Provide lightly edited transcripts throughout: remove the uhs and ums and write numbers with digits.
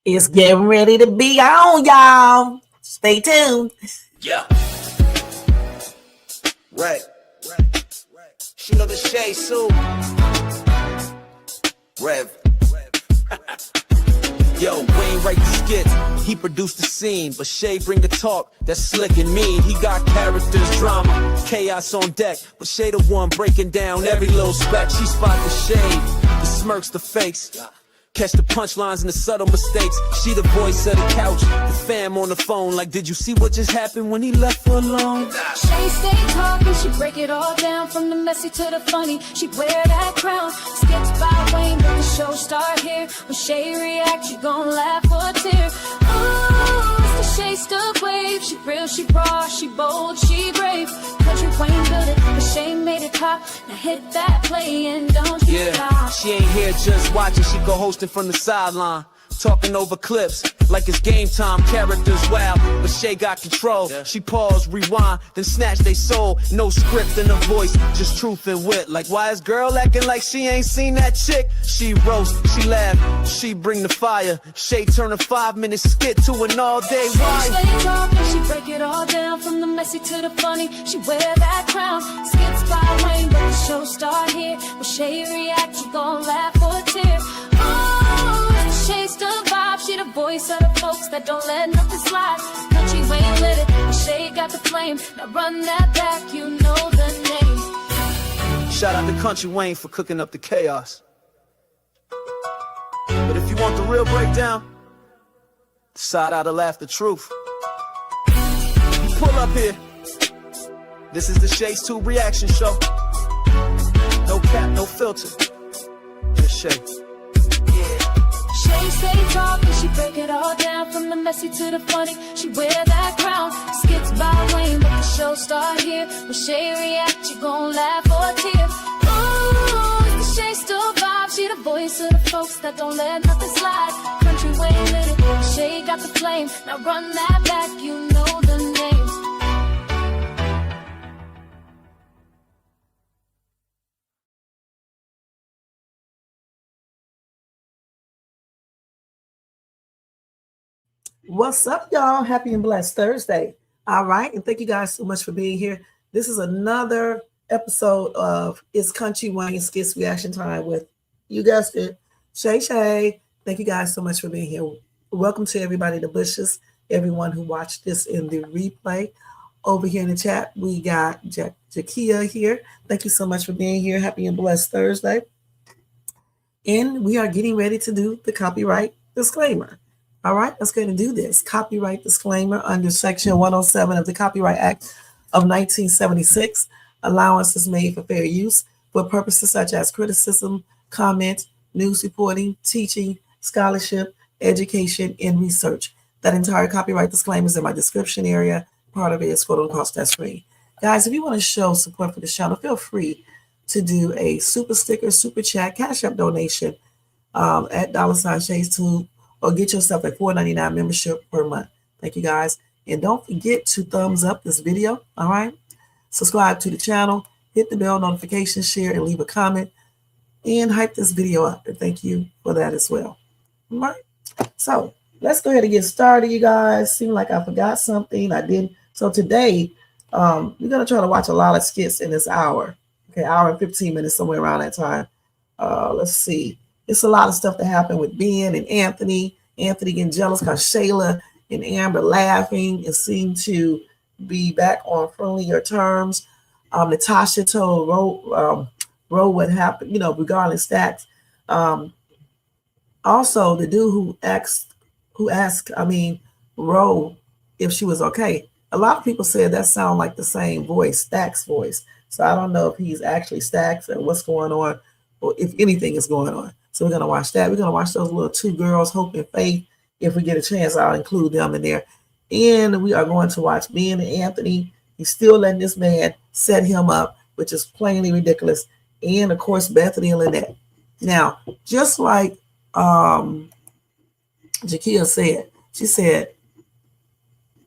It's getting ready to be on, y'all. Stay tuned. Yeah. Right. She know the Shay Sue. Rev. Yo, Wayne write the skits, he produced the scene, but Shay bring the talk that's slick and mean. He got characters, drama, chaos on deck, but Shay the one breaking down every little spec. She spot the shade, the smirks, the fakes, catch the punchlines and the subtle mistakes. She the voice of the couch, the fam on the phone, like, did you see what just happened when he left her alone? Shay stay talking, she break it all down, from the messy to the funny. She wear that crown, skits by Wayne, but the show start here. When Shay react, you gon' laugh or tear. Oh, it's the Shay stuck wave. She real, she raw, she bold, she brave. Kountry Wayne built it, but Shay made it pop. Now hit that play and don't you stop. She ain't here just watching, she go hosting from the sideline, talking over clips like it's game time. Characters wild, but Shay got control. She pause, rewind, then snatch they soul. No script in her voice, just truth and wit. Like, why is girl acting like she ain't seen that chick? She roast, she laugh, she bring the fire. Shay turn a 5-minute skit to an all-day ride. She stay talking, she break it all down, from the messy to the funny. She wear that crown, skits by Wayne, but the show start here. When Shay react, you gon' laugh or tear. Oh, Shay's the vibe, she the voice of the folks that don't let nothing slide. Kountry Wayne lit it, and Shay got the flame. Now run that back, you know the name. Shout out to Kountry Wayne for cooking up the chaos. But if you want the real breakdown, decide how to laugh the truth. Pull up here. This is the Shay's 2 reaction show. No cap, no filter. Just Shay. Shay stay talking, she break it all down, from the messy to the funny. She wear that crown, skits by Wayne, but the show start here. When Shay react, you gon' laugh or tear. Ooh, it's the Shay still vibe, she the voice of the folks that don't let nothing slide. Kountry Wayne lit it, Shay got the flame. Now run that back, you know the name. What's up, y'all? Happy and blessed Thursday. All right. And thank you guys so much for being here. This is another episode of It's Kountry Wayne Skits Reaction Time with, you guessed it, Shay. Thank you guys so much for being here. Welcome to everybody, the bushes, everyone who watched this in the replay. Over here in the chat, we got Jakia here. Thank you so much for being here. Happy and blessed Thursday. And we are getting ready to do the copyright disclaimer. All right, let's go and do this. Copyright disclaimer under Section 107 of the Copyright Act of 1976. Allowance is made for fair use for purposes such as criticism, comment, news reporting, teaching, scholarship, education, and research. That entire copyright disclaimer is in my description area. Part of it is scrolled across that screen. Guys, if you want to show support for the channel, feel free to do a super sticker, super chat, cash app donation at $Shays2, or get yourself a $4.99 membership per month. Thank you guys. And don't forget to thumbs up this video. All right. Subscribe to the channel, hit the bell notification, share, and leave a comment, and hype this video up. And thank you for that as well. All right. So let's go ahead and get started, you guys. Seemed like I forgot something. I didn't. So today, we're going to try to watch a lot of skits in this hour. Okay, hour and 15 minutes, somewhere around that time. Let's see. It's a lot of stuff that happened with Ben and Anthony. Anthony getting jealous because Shayla and Amber laughing and seem to be back on friendlier terms. Natasha told Ro what happened, regarding Staxx. Also, the dude who asked Ro if she was okay. A lot of people said that sounded like the same voice, Staxx voice. So I don't know if he's actually Staxx or what's going on, or if anything is going on. So we're going to watch that. We're going to watch those little 2 girls, Hope and Faith. If we get a chance, I'll include them in there. And we are going to watch Ben and Anthony. He's still letting this man set him up, which is plainly ridiculous. And, of course, Bethany and Lynette. Now, just like Jakia said, she said,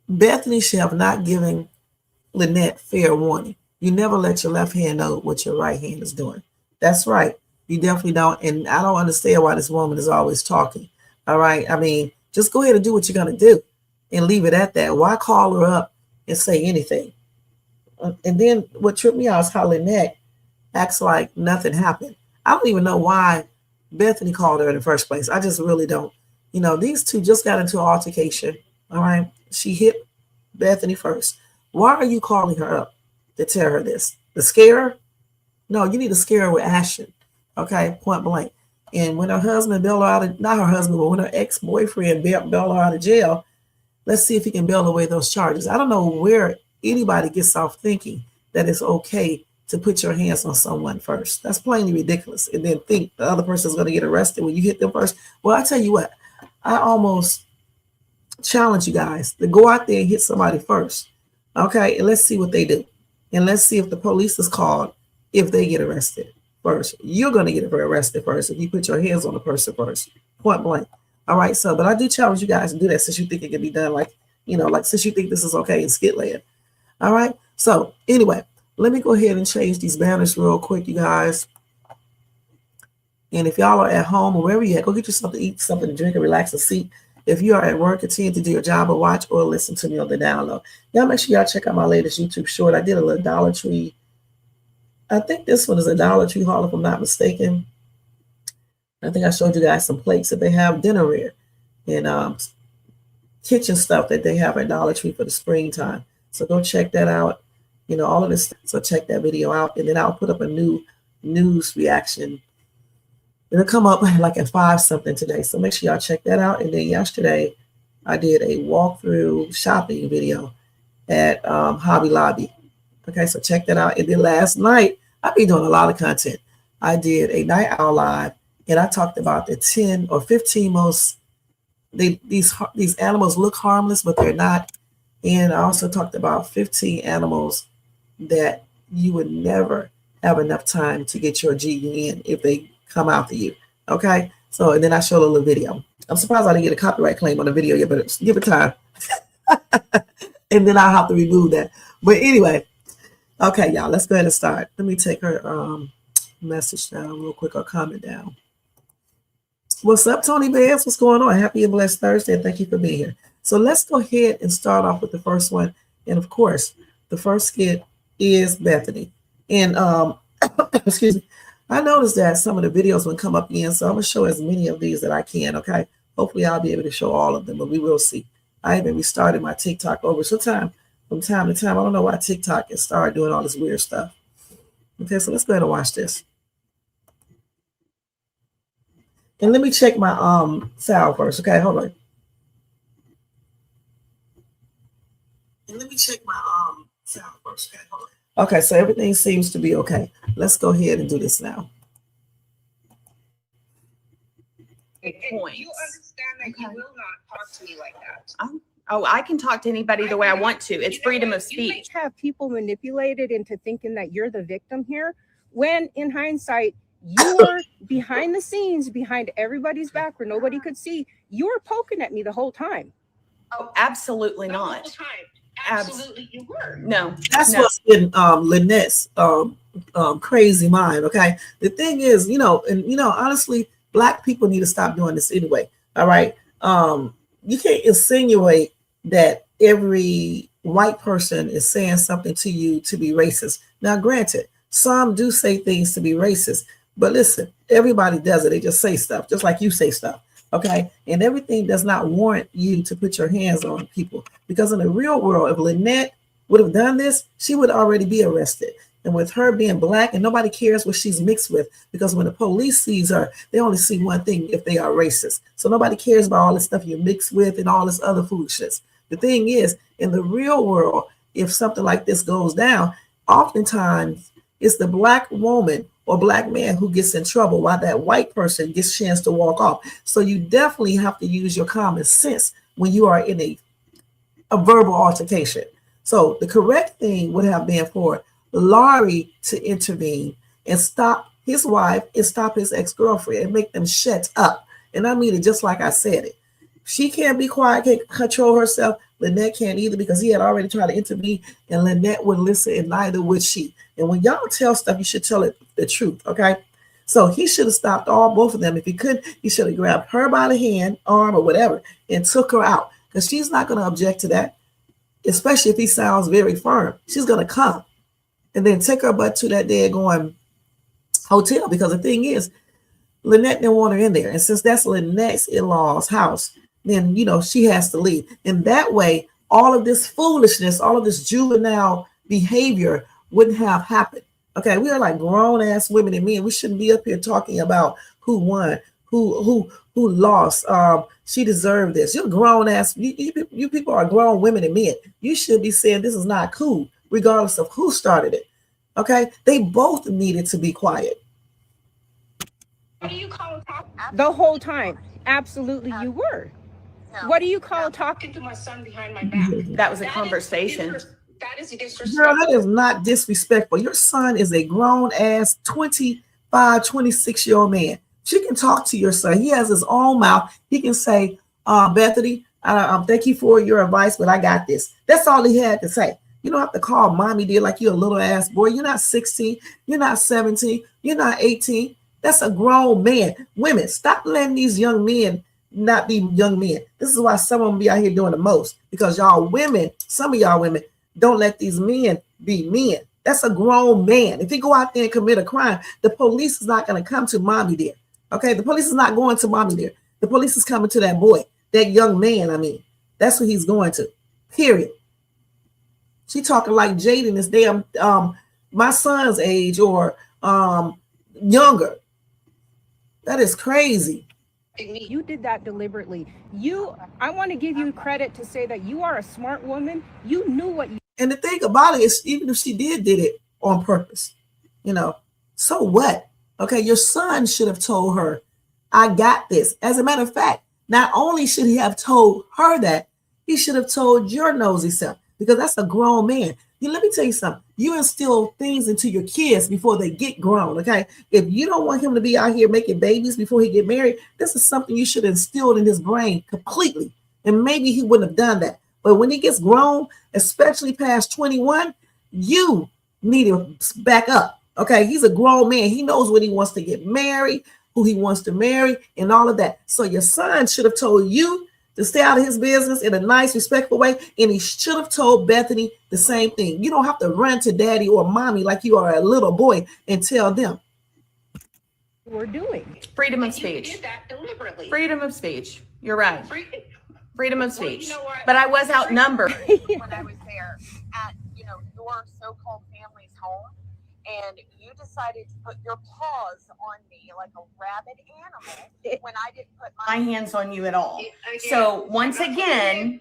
Bethany should have not given Lynette fair warning. You never let your left hand know what your right hand is doing. That's right. You definitely don't. And I don't understand why this woman is always talking. All right. Just go ahead and do what you're going to do and leave it at that. Why call her up and say anything? And then what tripped me out is how Lynette acts like nothing happened. I don't even know why Bethany called her in the first place. I just really don't. You know, these two just got into an altercation. All right. She hit Bethany first. Why are you calling her up to tell her this? To scare her? No, you need to scare her with action. Okay, point blank. And when her husband bailed her out of, not her husband, but when her ex-boyfriend bailed her out of jail, let's see if he can bail away those charges. I don't know where anybody gets off thinking that it's okay to put your hands on someone first. That's plainly ridiculous. And then think the other person is going to get arrested when you hit them first. Well, I tell you what, I almost challenge you guys to go out there and hit somebody first. Okay, and let's see what they do. And let's see if the police is called if they get arrested first. You're going to get arrested first if you put your hands on the person first. Point blank. All right, so, but I do challenge you guys to do that since you think it can be done, like, you know, like since you think this is okay in Skitland. All right, so anyway, let me go ahead and change these banners real quick, you guys. And if y'all are at home or wherever you're at, go get you something to eat, something to drink, and relax and seat. If you are at work, continue to do your job or watch or listen to me on the download. Y'all make sure y'all check out my latest YouTube short. I did a little Dollar Tree. I think this one is a Dollar Tree haul, if I'm not mistaken. I think I showed you guys some plates that they have, dinnerware, and kitchen stuff that they have at Dollar Tree for the springtime. So go check that out. You know, all of this. So check that video out, and then I'll put up a new news reaction. It'll come up like at 5 something today. So make sure y'all check that out. And then yesterday, I did a walkthrough shopping video at Hobby Lobby. Okay, so check that out. And then last night, I've been doing a lot of content. I did a night owl live, and I talked about the 10 or 15 most, these animals look harmless, but they're not. And I also talked about 15 animals that you would never have enough time to get your GU in if they come after you. Okay, so and then I showed a little video. I'm surprised I didn't get a copyright claim on the video yet, but give it time. And then I'll have to remove that. But anyway, okay, y'all, let's go ahead and start. Let me take her message down real quick or comment down. What's up, Tony Bears? What's going on? Happy and blessed Thursday, and thank you for being here. So let's go ahead and start off with the first one. And of course, the first skit is Bethany. And excuse me, I noticed that some of the videos will come up again, so I'm going to show as many of these that I can, okay? Hopefully I'll be able to show all of them, but we will see. I even restarted my TikTok over from time to time. I don't know why TikTok has started doing all this weird stuff. Okay, so let's go ahead and watch this. And let me check my sound first, okay? Hold on. And let me check my sound first, okay? Hold on. Okay, so everything seems to be okay. Let's go ahead and do this now. And you understand that you will not talk to me like that. Oh, I can talk to anybody the way I want to. It's freedom of speech. Have people manipulated into thinking that you're the victim here, when in hindsight, you're behind the scenes, behind everybody's back where nobody could see. You were poking at me the whole time. Oh, absolutely not. The whole time. Absolutely, you were. No, that's no. what's in Lynette's crazy mind. Okay, the thing is, you know, and you know, honestly, Black people need to stop doing this anyway. All right, you can't insinuate that every white person is saying something to you to be racist. Now, granted, some do say things to be racist, but listen, everybody does it. They just say stuff, just like you say stuff. Okay, and everything does not warrant you to put your hands on people, because in the real world, if Lynette would have done this, she would already be arrested. And with her being Black, and nobody cares what she's mixed with, because when the police sees her, they only see one thing: if they are racist. So nobody cares about all this stuff you mix with and all this other foolishness. The thing is, in the real world, if something like this goes down, oftentimes it's the Black woman or Black man who gets in trouble while that white person gets a chance to walk off. So you definitely have to use your common sense when you are in a verbal altercation. So the correct thing would have been for Laurie to intervene and stop his wife and stop his ex-girlfriend and make them shut up. And I mean it just like I said it. She can't be quiet, can't control herself. Lynette can't either, because he had already tried to intervene, and Lynette wouldn't listen, and neither would she. And when y'all tell stuff, you should tell it the truth, okay? So he should have stopped both of them. If he could, he should have grabbed her by the hand, arm, or whatever, and took her out, because she's not going to object to that, especially if he sounds very firm. She's going to come and then take her butt to that daggone hotel, because the thing is, Lynette didn't want her in there. And since that's Lynette's in-laws' house, then, she has to leave. And that way, all of this foolishness, all of this juvenile behavior wouldn't have happened. Okay, we are like grown-ass women and men. We shouldn't be up here talking about who won, who lost. She deserved this. You're grown-ass. You people are grown women and men. You should be saying this is not cool, regardless of who started it. Okay, they both needed to be quiet. What do you call talking? The whole time, absolutely, you were. What do you call talking to my son behind my back? That was a conversation. That is disrespectful. Girl, that is not disrespectful. Your son is a grown-ass 25, 26-year-old man. She can talk to your son. He has his own mouth. He can say, Bethany, thank you for your advice, but I got this. That's all he had to say. You don't have to call mommy dear like you're a little ass boy. You're not 16. You're not 17. You're not 18. That's a grown man. Women, stop letting these young men not be young men. This is why some of them be out here doing the most, because y'all women, some of y'all women, don't let these men be men. That's a grown man. If he go out there and commit a crime, the police is not going to come to mommy there. Okay, the police is not going to mommy there. The police is coming to that boy, that young man. I mean, that's what he's going to. Period. She talking like Jaden is damn my son's age or younger. That is crazy. You did that deliberately. I want to give you credit to say that you are a smart woman. You knew what you. And the thing about it is, even if she did it on purpose, so what? Okay, your son should have told her, I got this. As a matter of fact, not only should he have told her that, he should have told your nosy self, because that's a grown man. Let me tell you something. You instill things into your kids before they get grown, okay? If you don't want him to be out here making babies before he get married, this is something you should instill in his brain completely. And maybe he wouldn't have done that. But when he gets grown, especially past 21, you need to back up, okay? He's a grown man. He knows when he wants to get married, who he wants to marry, and all of that. So your son should have told you to stay out of his business in a nice, respectful way. And he should have told Bethany the same thing. You don't have to run to daddy or mommy like you are a little boy and tell them. We're doing Freedom of speech. You did that deliberately. Freedom of speech. You're right. Freedom of Well, speech. you know what? But I was outnumbered. When I was there at, your so-called family's home, and you decided to put your paws on me like a rabid animal when I didn't put My hands on you at all. So once again,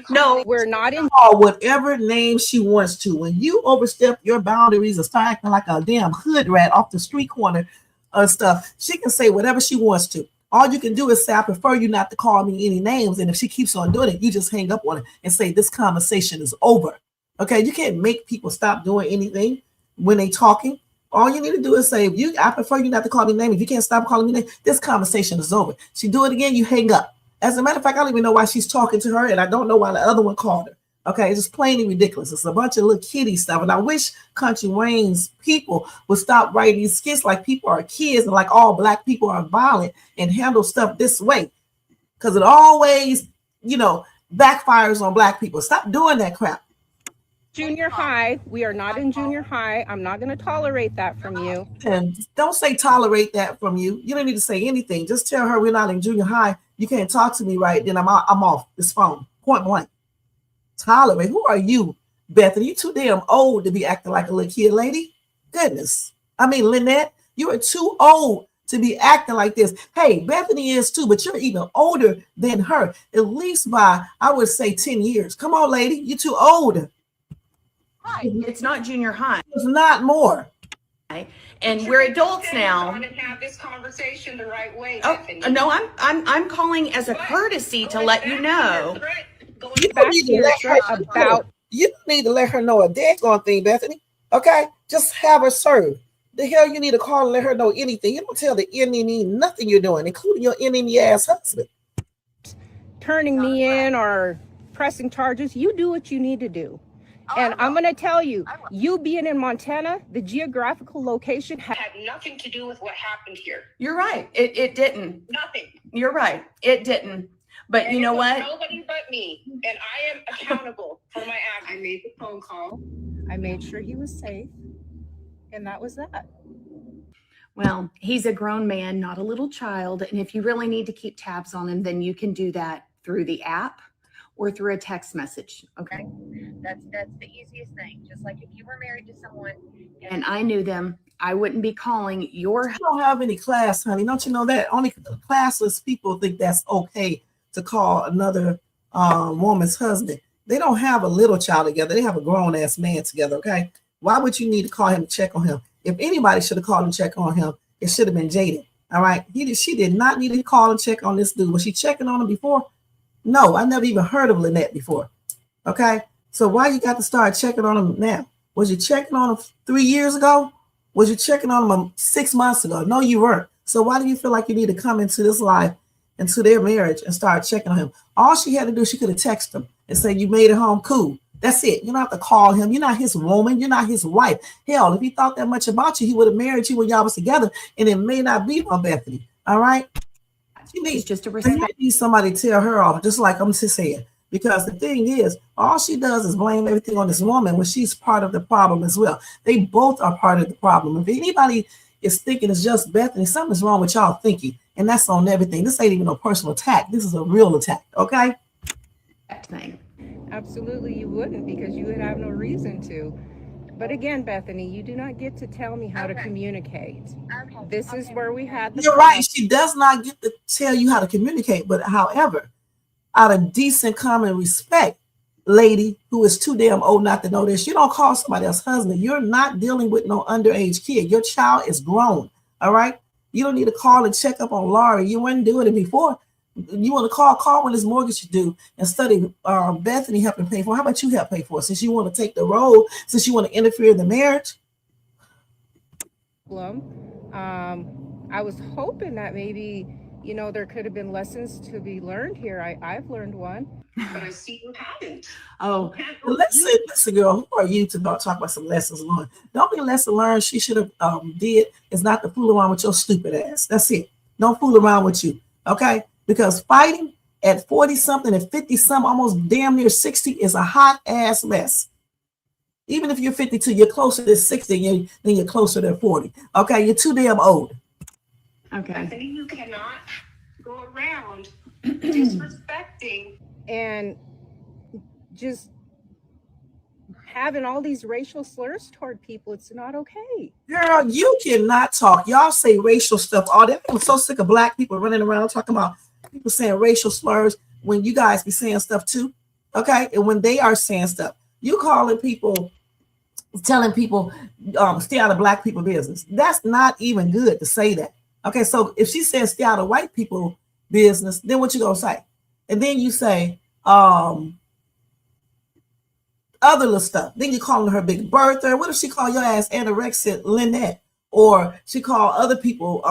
No, we're not in. Or whatever name she wants to. When you overstep your boundaries and start acting like a damn hood rat off the street corner of stuff, she can say whatever she wants to. All you can do is say, I prefer you not to call me any names. And if she keeps on doing it, you just hang up on her and say, this conversation is over. Okay, you can't make people stop doing anything when they talking. All you need to do is say, I prefer you not to call me name. If you can't stop calling me name, this conversation is over. She do it again, you hang up. As a matter of fact, I don't even know why she's talking to her, and I don't know why the other one called her. Okay, it's just plainly ridiculous. It's a bunch of little kiddie stuff. And I wish Kountry Wayne's people would stop writing these skits like people are kids and like all black people are violent and handle stuff this way. Because it always, backfires on black people. Stop doing that crap. Junior high. We are not in junior high. I'm not going to tolerate that from you. And don't say tolerate that from you. You don't need to say anything. Just tell her we're not in junior high. You can't talk to me right then. I'm off this phone. Point blank. Tolerate. Who are you, Bethany? You too damn old to be acting like a little kid, lady. Goodness. I mean, Lynette, you are too old to be acting like this. Hey, Bethany is too, but you're even older than her. At least by, I would say, 10 years. Come on, lady. You're too old. Right. It's not junior high. It's not more. And we're adults now. Want to have this conversation the right way, Oh Bethany. no, I'm calling as a courtesy to let you know. You Back don't need to to your let threat her about. You don't need to let her know a daggone thing, Bethany. Okay? Just have her served. The hell you need to call and let her know anything. You don't tell the enemy nothing you're doing, including your enemy ass husband. Turning me in or pressing charges. You do what you need to do. And I'm going to tell you, you being in Montana, the geographical location had nothing to do with what happened here. You're right. It didn't. Nothing. You're right. It didn't. But And you know it was what? nobody but me, and I am accountable for my actions. I made the phone call. I made sure he was safe, and that was that. Well, he's a grown man, not a little child. And if you really need to keep tabs on him, then you can do that through the app or through a text message. Okay. That's the easiest thing. Just like if you were married to someone And I knew them, I wouldn't be calling your You don't have any class, honey. Don't you know that? Only classless people think that's okay to call another woman's husband. They don't have a little child together. They have a grown-ass man together, okay? Why would you need to call him to check on him? If anybody should have called and checked on him, it should have been Jaden, all right? She did not need to call and check on this dude. Was she checking on him before? No, I never even heard of Lynette before, okay? So why you got to start checking on him now? Was you checking on him 3 years ago? Was you checking on him 6 months ago? No, you weren't. So why do you feel like you need to come into this life, into their marriage, and start checking on him? All she had to do, she could have texted him and said, you made it home, cool. That's it. You don't have to call him. You're not his woman. You're not his wife. Hell, if he thought that much about you, he would have married you when y'all was together, and it may not be on Bethany. All right? She needs just a respect. Need somebody to tell her off, just like I'm just saying. Because the thing is, all she does is blame everything on this woman when she's part of the problem as well. They both are part of the problem. If anybody is thinking it's just Bethany, something's wrong with y'all thinking. And that's on everything. This ain't even a personal attack. This is a real attack. Okay? Thing. Absolutely, you wouldn't, because you would have no reason to. But again, Bethany, you do not get to tell me how to communicate. This is where we had the You're right. She does not get to tell you how to communicate. But however, out of decent common respect, lady who is too damn old not to know this, you don't call somebody else's husband. You're not dealing with no underage kid. Your child is grown. All right? You don't need to call and check up on Laurie. You weren't doing it before. You want to call when his mortgage is due and study Bethany helping pay for. How about you help pay for it? Since you want to take the road, since you want to interfere in the marriage? I was hoping that maybe, you know, there could have been lessons to be learned here. I've learned one. But I see you haven't. Oh, listen, girl, who are you to talk about some lessons learned? Don't be lesson learned. She should have did is not to fool around with your stupid ass. That's it. Don't fool around with you, okay? Because fighting at 40-something and 50-something, almost damn near 60, is a hot ass mess. Even if you're 52, you're closer to 60 than you're closer to 40. Okay, you're too damn old. okay. Bethany, you cannot go around disrespecting And just having all these racial slurs toward people, it's not okay. Girl, you cannot talk. Y'all say racial stuff all day. I'm so sick of black people running around talking about people saying racial slurs when you guys be saying stuff too. Okay, and when they are saying stuff, you calling people, telling people stay out of black people business. That's not even good to say that. Okay, so if she says stay out of white people business, then what you gonna say? And then you say other little stuff. Then you calling her Big Bertha. What if she call your ass anorexic Lynette? Or she call other people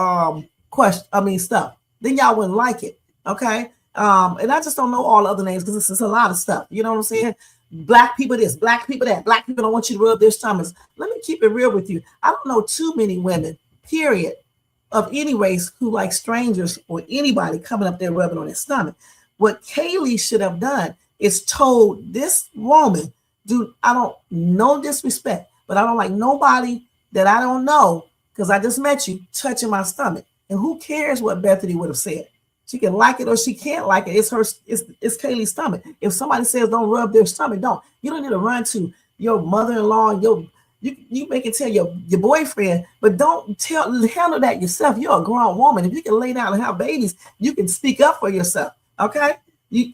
stuff. Then y'all wouldn't like it. Okay. And I just don't know all the other names because this is a lot of stuff. You know what I'm saying? Black people this, black people that, black people don't want you to rub their stomachs. Let me keep it real with you. I don't know too many women, period, of any race who like strangers or anybody coming up there rubbing on their stomach. What Kaylee should have done is told this woman, dude, I don't, no disrespect, but I don't like nobody that I don't know because I just met you touching my stomach. And who cares what Bethany would have said? She can like it or she can't like it. It's Kaylee's stomach. If somebody says don't rub their stomach, don't. You don't need to run to your mother-in-law, you make it tell your boyfriend, but don't handle that yourself. You're a grown woman. If you can lay down and have babies, you can speak up for yourself. Okay?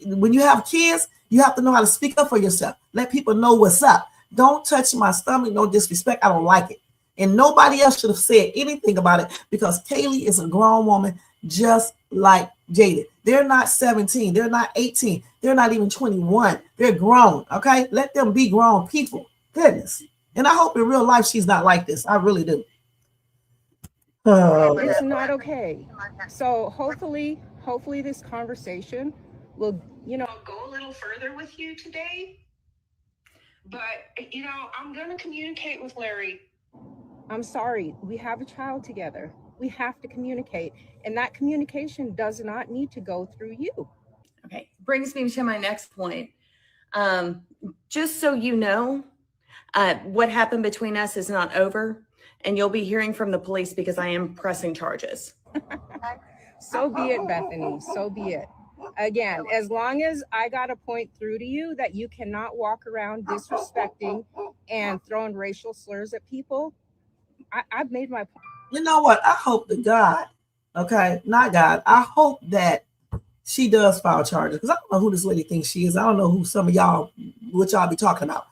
When you have kids, you have to know how to speak up for yourself. Let people know what's up. Don't touch my stomach, no disrespect. I don't like it. And nobody else should have said anything about it because Kaylee is a grown woman just like Jada. They're not 17. They're not 18. They're not even 21. They're grown. Okay? Let them be grown people. Goodness. And I hope in real life she's not like this. I really do. It's not okay. So hopefully this conversation will, go a little further with you today. But, you know, I'm going to communicate with Larry. I'm sorry. We have a child together. We have to communicate. And that communication does not need to go through you. Okay, brings me to my next point. Just so you know, what happened between us is not over, and you'll be hearing from the police because I am pressing charges. So be it, Bethany. So be it. Again, as long as I got to point through to you that you cannot walk around disrespecting and throwing racial slurs at people, I've made my point. You know what? I hope to God, okay, not God. I hope that she does file charges, because I don't know who this lady thinks she is. I don't know who some of y'all, what y'all be talking about.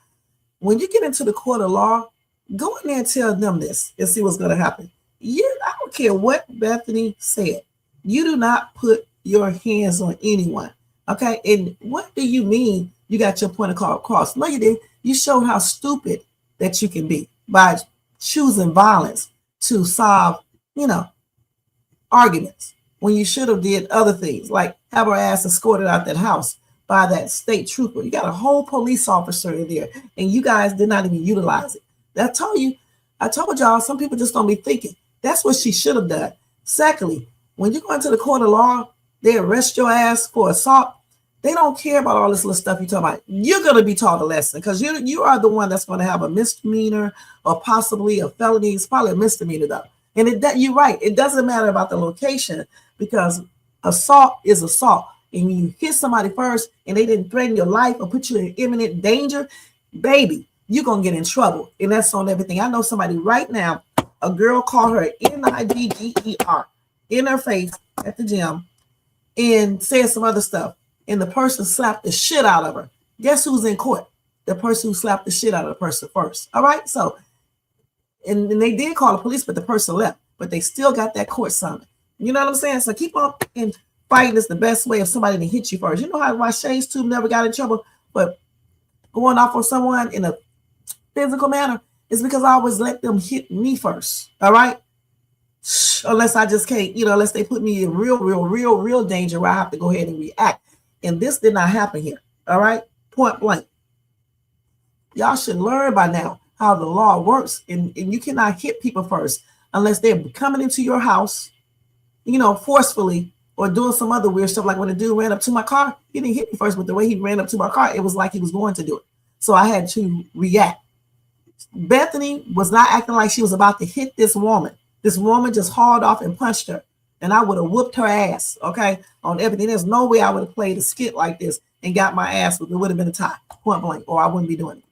When you get into the court of law, go in there and tell them this and see what's going to happen. I don't care what Bethany said. You do not put your hands on anyone, okay? And what do you mean you got your point across? No, you didn't. You showed how stupid that you can be by choosing violence to solve, arguments, when you should have did other things, like have her ass escorted out that house by that state trooper. You got a whole police officer in there, and you guys did not even utilize it. I told y'all, some people just don't be thinking. That's what she should have done. Secondly, when you go into the court of law, they arrest your ass for assault. They don't care about all this little stuff you're talking about. You're going to be taught a lesson, because you are the one that's going to have a misdemeanor or possibly a felony. It's probably a misdemeanor, though. And you're right. It doesn't matter about the location, because assault is assault. And when you hit somebody first and they didn't threaten your life or put you in imminent danger, baby, you're going to get in trouble. And that's on everything. I know somebody right now, a girl called her NIDDER in her face at the gym and said some other stuff. And the person slapped the shit out of her. Guess who's in court? The person who slapped the shit out of the person first. All right. So, and they did call the police, but the person left. But they still got that court summons. You know what I'm saying? So keep on and fighting is the best way if somebody to hit you first. You know why Shay's tube never got in trouble, but going off on someone in a physical manner is because I always let them hit me first. All right. Unless I just can't, unless they put me in real danger where I have to go ahead and react. And this did not happen here. All right. Point blank. Y'all should learn by now how the law works. And you cannot hit people first unless they're coming into your house, forcefully, or doing some other weird stuff. Like when the dude ran up to my car, he didn't hit me first, but the way he ran up to my car, it was like he was going to do it. So I had to react. Bethany was not acting like she was about to hit this woman. This woman just hauled off and punched her. And I would have whooped her ass, okay, on everything. There's no way I would have played a skit like this and got my ass whooped. It would have been a tie, point blank, or I wouldn't be doing it.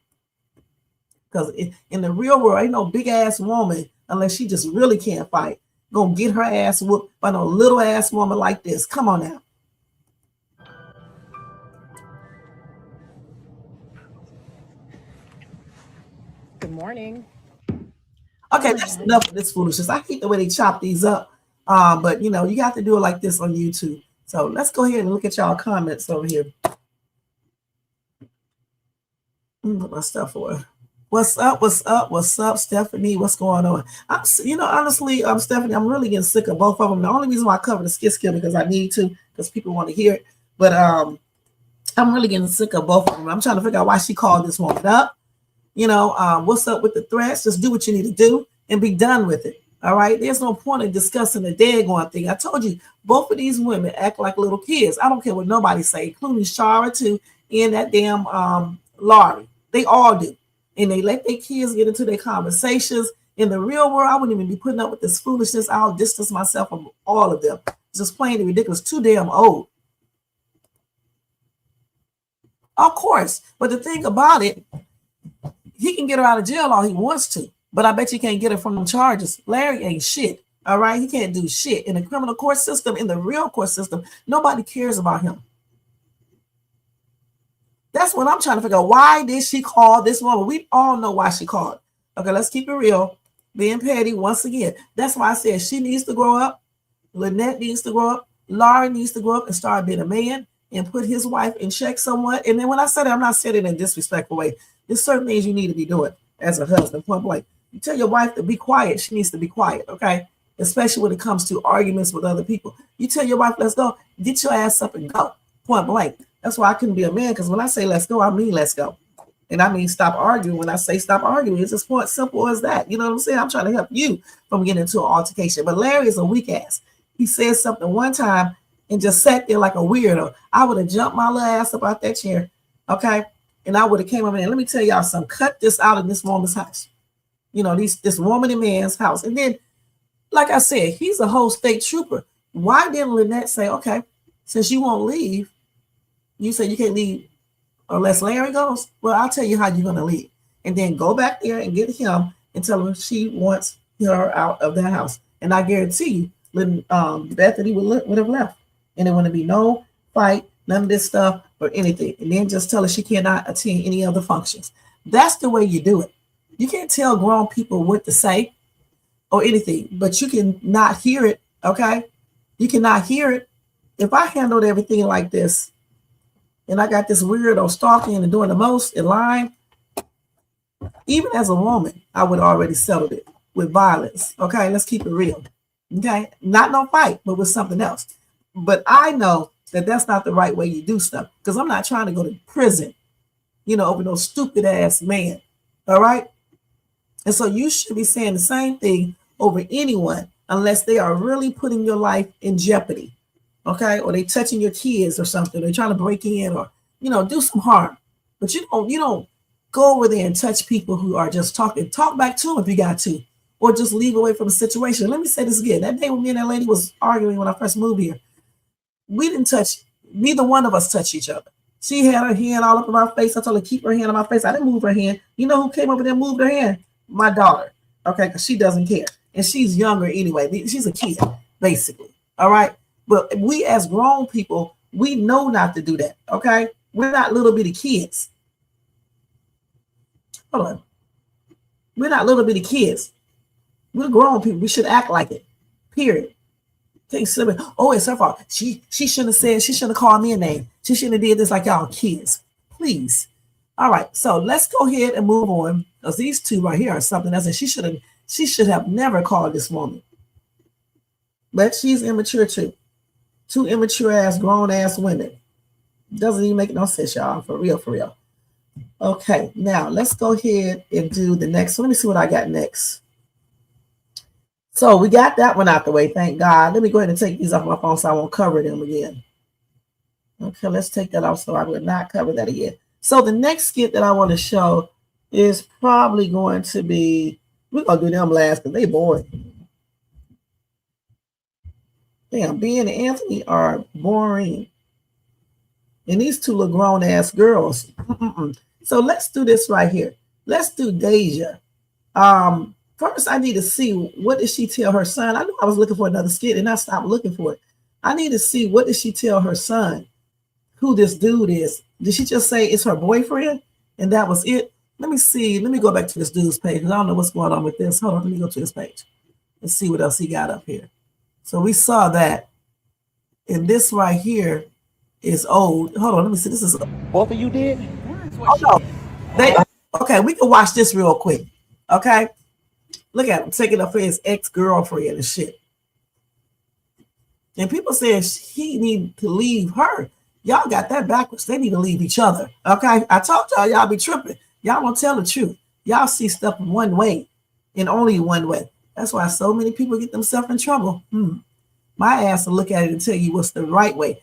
Because in the real world, ain't no big ass woman, unless she just really can't fight, gonna get her ass whooped by no little ass woman like this. Come on now. Good morning. Okay, that's enough of this foolishness. I hate the way they chop these up. But you got to do it like this on YouTube. So let's go ahead and look at y'all comments over here. Put my stuff away. What's up, Stephanie? What's going on? Honestly, Stephanie, I'm really getting sick of both of them. The only reason why I cover the skit skill because I need to, because people want to hear it. But I'm really getting sick of both of them. I'm trying to figure out why she called this woman up. What's up with the threats? Just do what you need to do and be done with it. All right. There's no point in discussing the daggone thing. I told you, both of these women act like little kids. I don't care what nobody say, including Shara too, and that damn Laurie. They all do. And they let their kids get into their conversations. In the real world, I wouldn't even be putting up with this foolishness. I'll distance myself from all of them. It's just plain and ridiculous. Too damn old. Of course. But the thing about it, he can get her out of jail all he wants to. But I bet you can't get her from them charges. Larry ain't shit. All right. He can't do shit. In the criminal court system, in the real court system, nobody cares about him. That's what I'm trying to figure out. Why did she call this woman? We all know why she called. Okay, let's keep it real. Being petty once again. That's why I said she needs to grow up. Lynette needs to grow up. Laurie needs to grow up and start being a man and put his wife in check somewhat. And then when I said it, I'm not saying it in a disrespectful way. There's certain things you need to be doing as a husband, point blank. You tell your wife to be quiet, she needs to be quiet, okay? Especially when it comes to arguments with other people. You tell your wife, let's go, get your ass up and go, point blank. That's why I couldn't be a man, because when I say let's go, I mean let's go. And I mean, stop arguing. When I say stop arguing, it's as simple as that. You know what I'm saying? I'm trying to help you from getting into an altercation. But Larry is a weak ass. He said something one time and just sat there like a weirdo. I would have jumped my little ass up out that chair, okay? And I would have came over there. Let me tell y'all something. Cut this out of this woman's house. You know, this woman and man's house. And then, like I said, he's a whole state trooper. Why didn't Lynette say, okay, since you won't leave, you say you can't leave unless Larry goes? Well, I'll tell you how you're going to leave. And then go back there and get him and tell him she wants her out of that house. And I guarantee you, Bethany would have left. And there wouldn't be no fight, none of this stuff or anything. And then just tell her she cannot attend any other functions. That's the way you do it. You can't tell grown people what to say or anything, but you can not hear it, okay? You cannot hear it. If I handled everything like this, and I got this weirdo stalking and doing the most in line, even as a woman, I would have already settled it with violence, okay? Let's keep it real, okay? Not no fight, but with something else. But I know that that's not the right way you do stuff, because I'm not trying to go to prison, you know, over no stupid ass man, all right? And so you should be saying the same thing over anyone unless they are really putting your life in jeopardy, okay? Or they touching your kids or something. They're trying to break in or, you know, do some harm. But you don't go over there and touch people who are just talking. Talk back to them if you got to, or just leave away from the situation. Let me say this again. That day when me and that lady was arguing when I first moved here, we didn't touch, neither one of us touched each other. She had her hand all up in my face. I told her to keep her hand on my face. I didn't move her hand. You know who came over there and moved her hand? My daughter, okay, because she doesn't care. And she's younger anyway. She's a kid, basically, all right? But we as grown people, we know not to do that, okay? We're not little bitty kids. Hold on. We're not little bitty kids. We're grown people. We should act like it, period. Oh, it's her fault. She shouldn't have said, she shouldn't have called me a name. She shouldn't have did this like y'all kids. Please. All right, so let's go ahead and move on, because these two right here are something else. And she should have never called this woman. But she's immature too. Two immature ass, grown ass women. Doesn't even make no sense, y'all. For real, for real. Okay, now let's go ahead and do the next. Let me see what I got next. So we got that one out the way, thank God. Let me go ahead and take these off my phone so I won't cover them again. Okay, let's take that off so I will not cover that again. So the next skit that I want to show is probably going to be, we're going to do them last because they boring. Damn, Ben and Anthony are boring. And these two little grown-ass girls. So let's do this right here. Let's do Deja. First, I need to see, what did she tell her son? I knew I was looking for another skit and I stopped looking for it. I need to see, what did she tell her son who this dude is? Did she just say it's her boyfriend and that was it? Let me see. Let me go back to this dude's page because I don't know what's going on with this. Hold on. Let me go to this page and see what else he got up here. So we saw that. And this right here is old. Hold on. Let me see. This is both of you did? Oh, no. Okay, we can watch this real quick. Okay. Look at him taking up for his ex-girlfriend and shit. And people saying he need to leave her. Y'all got that backwards. They need to leave each other. Okay. I told y'all be tripping. Y'all won't tell the truth. Y'all see stuff one way and only one way. That's why so many people get themselves in trouble. My ass will look at it and tell you what's the right way.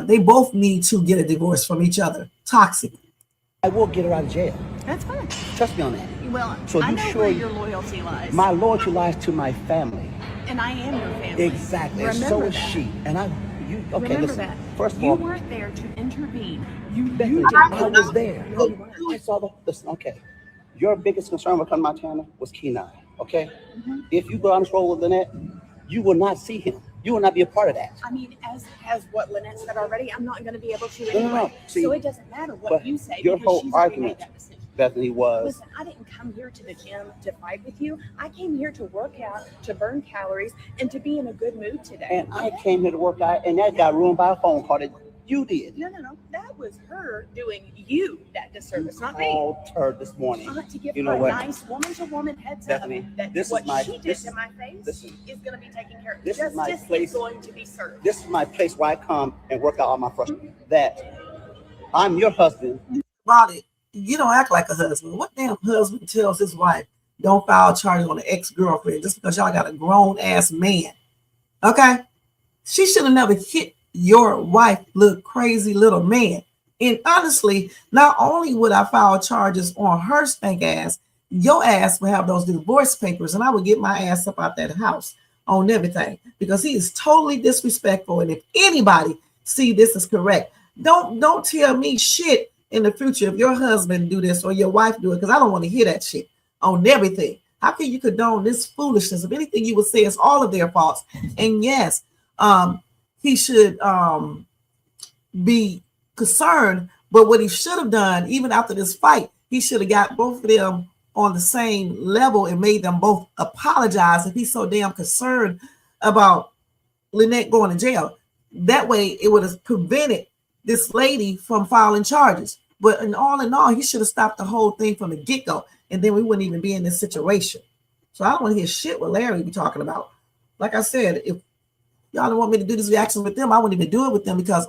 They both need to get a divorce from each other. Toxic. I will get her out of jail. That's fine. Trust me on that. Well, So I you know sure where your loyalty lies. My loyalty lies to my family. And I am your family. Exactly. And Remember so is that. she. And okay, Remember listen. that. First of you all, weren't there to intervene. You Bethany, did I not. was there. No, you weren't. I saw the, listen, okay. Your biggest concern when coming to Montana was Kenai, okay? If you go on this road with Lynette, you will not see him. You will not be a part of that. I mean, as what Lynette said already, I'm not going to be able to No, anyway. no, no. See, so it doesn't matter what but you say your because whole she's already argument, made that decision. Bethany, was Listen, I didn't come here to the gym to fight with you. I came here to work out, to burn calories, and to be in a good mood today. and I came here to work out, and that got ruined by a phone call that you did. No. That was her doing you that disservice, not me. Called her this morning. To give You her know a what? nice woman-to-woman heads Bethany, up that this is what my- she did this- to my face listen. is going to be taken care of. This is my Justice place. is going to be served. This is my place where I come and work out all my frustration. That I'm your husband. About it. you don't act like a husband. What damn husband tells his wife don't file charges on an ex-girlfriend just because y'all got a grown-ass man? Okay? She should have never hit your wife, little crazy little man. And honestly, not only would I file charges on her stank ass, your ass would have those divorce papers, and I would get my ass up out that house on everything, because he is totally disrespectful. And if anybody see this is correct, don't tell me shit in the future if your husband do this or your wife do it, because I don't want to hear that shit on everything. How can you condone this foolishness? If anything you would say is all of their faults. And yes, he should be concerned, but what he should have done, even after this fight, he should have got both of them on the same level and made them both apologize if he's so damn concerned about Lynette going to jail. That way it would have prevented this lady from filing charges. But in all, he should have stopped the whole thing from the get-go, and then we wouldn't even be in this situation. So I don't want to hear shit what Larry be talking about. Like I said, if y'all don't want me to do this reaction with them, I wouldn't even do it with them because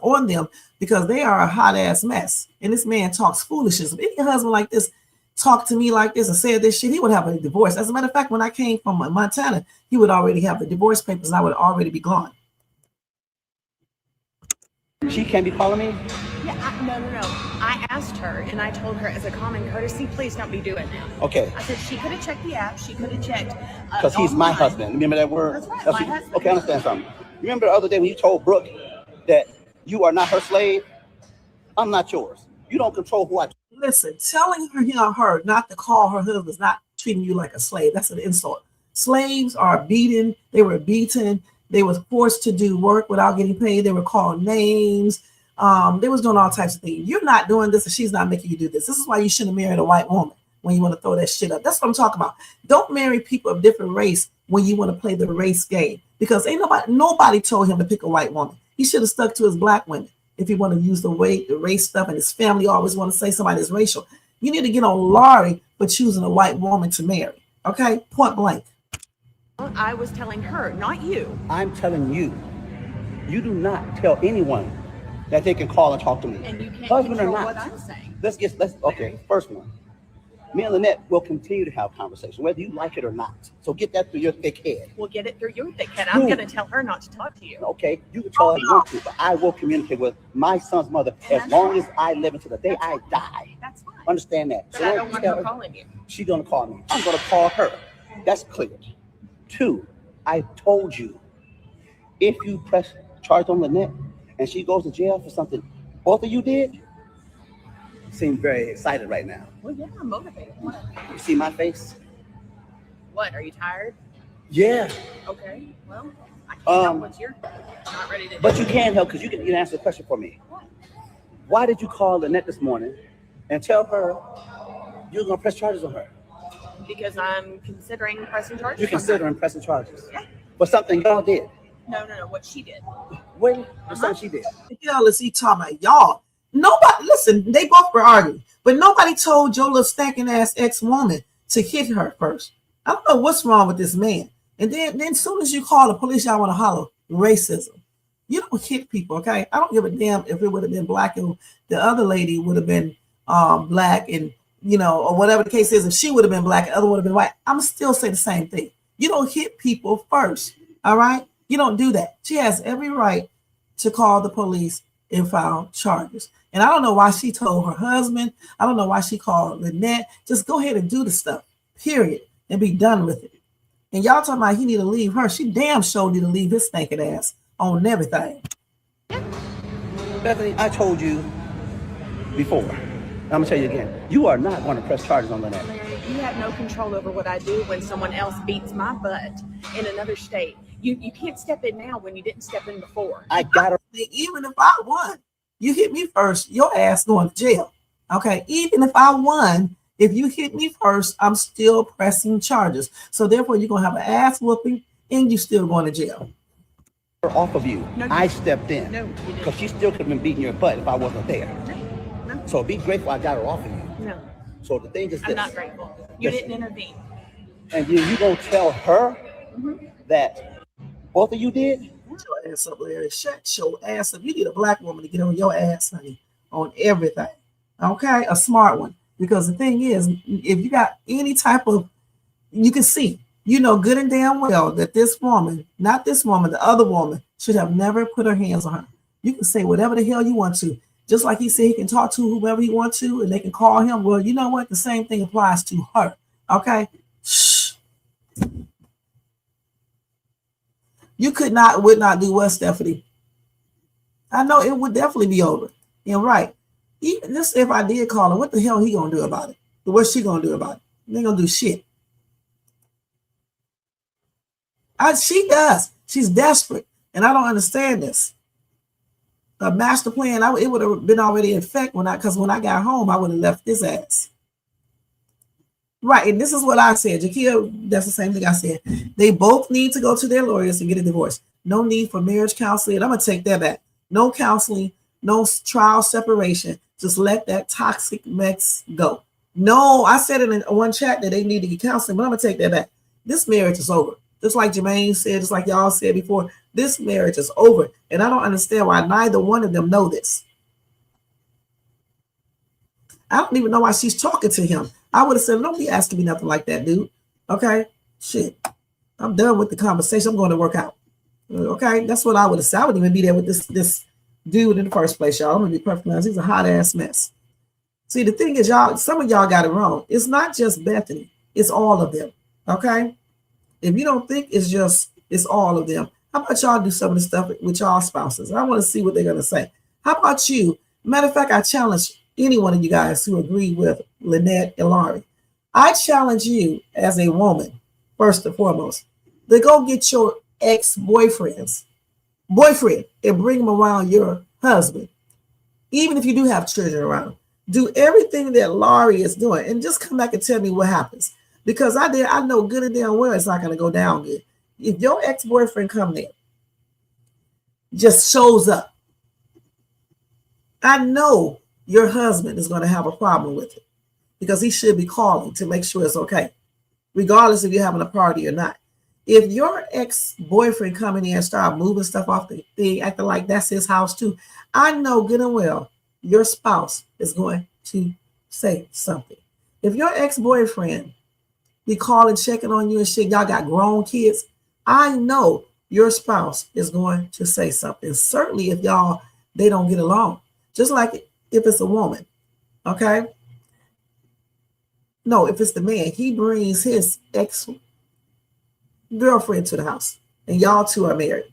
they are a hot ass mess. And this man talks foolishness. If any husband like this talked to me like this and said this shit, he would have a divorce. As a matter of fact, when I came from Montana, he would already have the divorce papers and I would already be gone. She can't be calling me? Yeah, no. I asked her and I told her as a common courtesy, please don't be doing that. Okay. I said she could have checked the app. She could have checked. Because he's my husband. Remember that word? That's right, my husband. Okay, I understand something. Remember the other day when you told Brooke that you are not her slave? I'm not yours. You don't control who I... Listen, telling her not to call her husband is not treating you like a slave. That's an insult. Slaves are beaten. They were beaten. They were forced to do work without getting paid. They were called names. They was doing all types of things. You're not doing this and she's not making you do this. This is why you shouldn't marry a white woman when you want to throw that shit up. That's what I'm talking about. Don't marry people of different race when you want to play the race game, because ain't nobody told him to pick a white woman. He should have stuck to his black women if he want to use the race stuff, and his family always want to say somebody's racial. You need to get on Laurie for choosing a white woman to marry. Okay? Point blank. I was telling her, not you. I'm telling you. You do not tell anyone that they can call and talk to me. And you can't husband control or not. what I'm saying. Okay, first one. Me and Lynette will continue to have conversation, whether you like it or not. So get that through your thick head. We'll get it through your thick head. I'm going to tell her not to talk to you. Okay, you can tell her you want to, but I will communicate with my son's mother as long as I live until the day I die. That's fine. Understand that? But I don't want her calling you. She's going to call me. I'm going to call her. That's clear. 2, I told you, if you press charge on Lynette and she goes to jail for something both of you did, seem very excited right now. Well, yeah, I'm motivated. You see my face? What, are you tired? Yeah. Okay, well, I can't help what you're not ready to do. But you can help because you can answer the question for me. What? Why did you call Lynette this morning and tell her you're going to press charges on her? Because I'm considering pressing charges. You're considering pressing charges? Yeah. For something y'all did? No, what she did. When? For something she did? The hell is he talking about? Y'all. Nobody, listen, they both were arguing, but nobody told your little stinking ass ex-woman to hit her first. I don't know what's wrong with this man. And then as soon as you call the police, y'all want to holler racism. You don't hit people, okay? I don't give a damn if it would have been black and the other lady would have been black and, or whatever the case is. If she would have been black, the other would have been white. I'm still saying the same thing. You don't hit people first, all right? You don't do that. She has every right to call the police and file charges. And I don't know why she told her husband. I don't know why she called Lynette. Just go ahead and do the stuff, period, and be done with it. And y'all talking about he need to leave her. She damn sure need to leave his stinking ass on everything. Bethany, I told you before. I'm going to tell you again. You are not going to press charges on Lynette. You have no control over what I do when someone else beats my butt in another state. You can't step in now when you didn't step in before. I got her. Even if I won, you hit me first, your ass going to jail. Okay, even if I won, if you hit me first, I'm still pressing charges. So therefore, you're going to have an ass whooping and you still going to jail. Off of you. No, I stepped in. No, you didn't. Because she still could have been beating your butt if I wasn't there. No. So be grateful I got her off of you. No. So the thing is this. I'm not grateful. You didn't intervene. And you going to tell her that both of you did? Shut your ass up, Larry. Shut your ass up. You need a black woman to get on your ass, honey, on everything. Okay? A smart one. Because the thing is, if you got any type of, you can see, you know good and damn well that this woman, not this woman, the other woman, should have never put her hands on her. You can say whatever the hell you want to. Just like he said, he can talk to whoever he wants to, and they can call him. Well, you know what? The same thing applies to her. Okay? Shh. You would not do what, Stephanie? I know it would definitely be over. And right. Even just if I did call her, what the hell he gonna do about it? What's she gonna do about it? They ain't gonna do shit. She does. She's desperate, and I don't understand this. A master plan, it would have been already in effect when I got home, I would have left his ass. Right, and this is what I said. Jakia, that's the same thing I said. They both need to go to their lawyers and get a divorce. No need for marriage counseling. And I'm gonna take that back. No counseling, no trial separation. Just let that toxic mess go. No, I said it in one chat that they need to get counseling, but I'm gonna take that back. This marriage is over. Just like Jermaine said, just like y'all said before, this marriage is over. And I don't understand why neither one of them know this. I don't even know why she's talking to him. I would have said, don't be asking me nothing like that, dude. Okay? Shit. I'm done with the conversation. I'm going to work out. Okay? That's what I would have said. I wouldn't even be there with this dude in the first place, y'all. I'm going to be perfectly honest. He's a hot-ass mess. See, the thing is, y'all, some of y'all got it wrong. It's not just Bethany. It's all of them. Okay? If you don't think it's all of them, how about y'all do some of the stuff with y'all spouses? I want to see what they're going to say. How about you? Matter of fact, I challenge any one of you guys who agree with Lynette and Laurie. I challenge you as a woman, first and foremost, to go get your boyfriend, and bring him around your husband. Even if you do have children around, do everything that Laurie is doing and just come back and tell me what happens. Because I know good and damn well it's not going to go down good. If your ex-boyfriend come there, just shows up, I know your husband is going to have a problem with it because he should be calling to make sure it's okay, regardless if you're having a party or not. If your ex-boyfriend come in here and start moving stuff off the thing, acting like that's his house too, I know good and well your spouse is going to say something. If your ex-boyfriend be calling, checking on you and shit, y'all got grown kids, I know your spouse is going to say something. Certainly if they don't get along. Just like if it's a woman, okay? No, if it's the man, he brings his ex-girlfriend to the house and y'all two are married.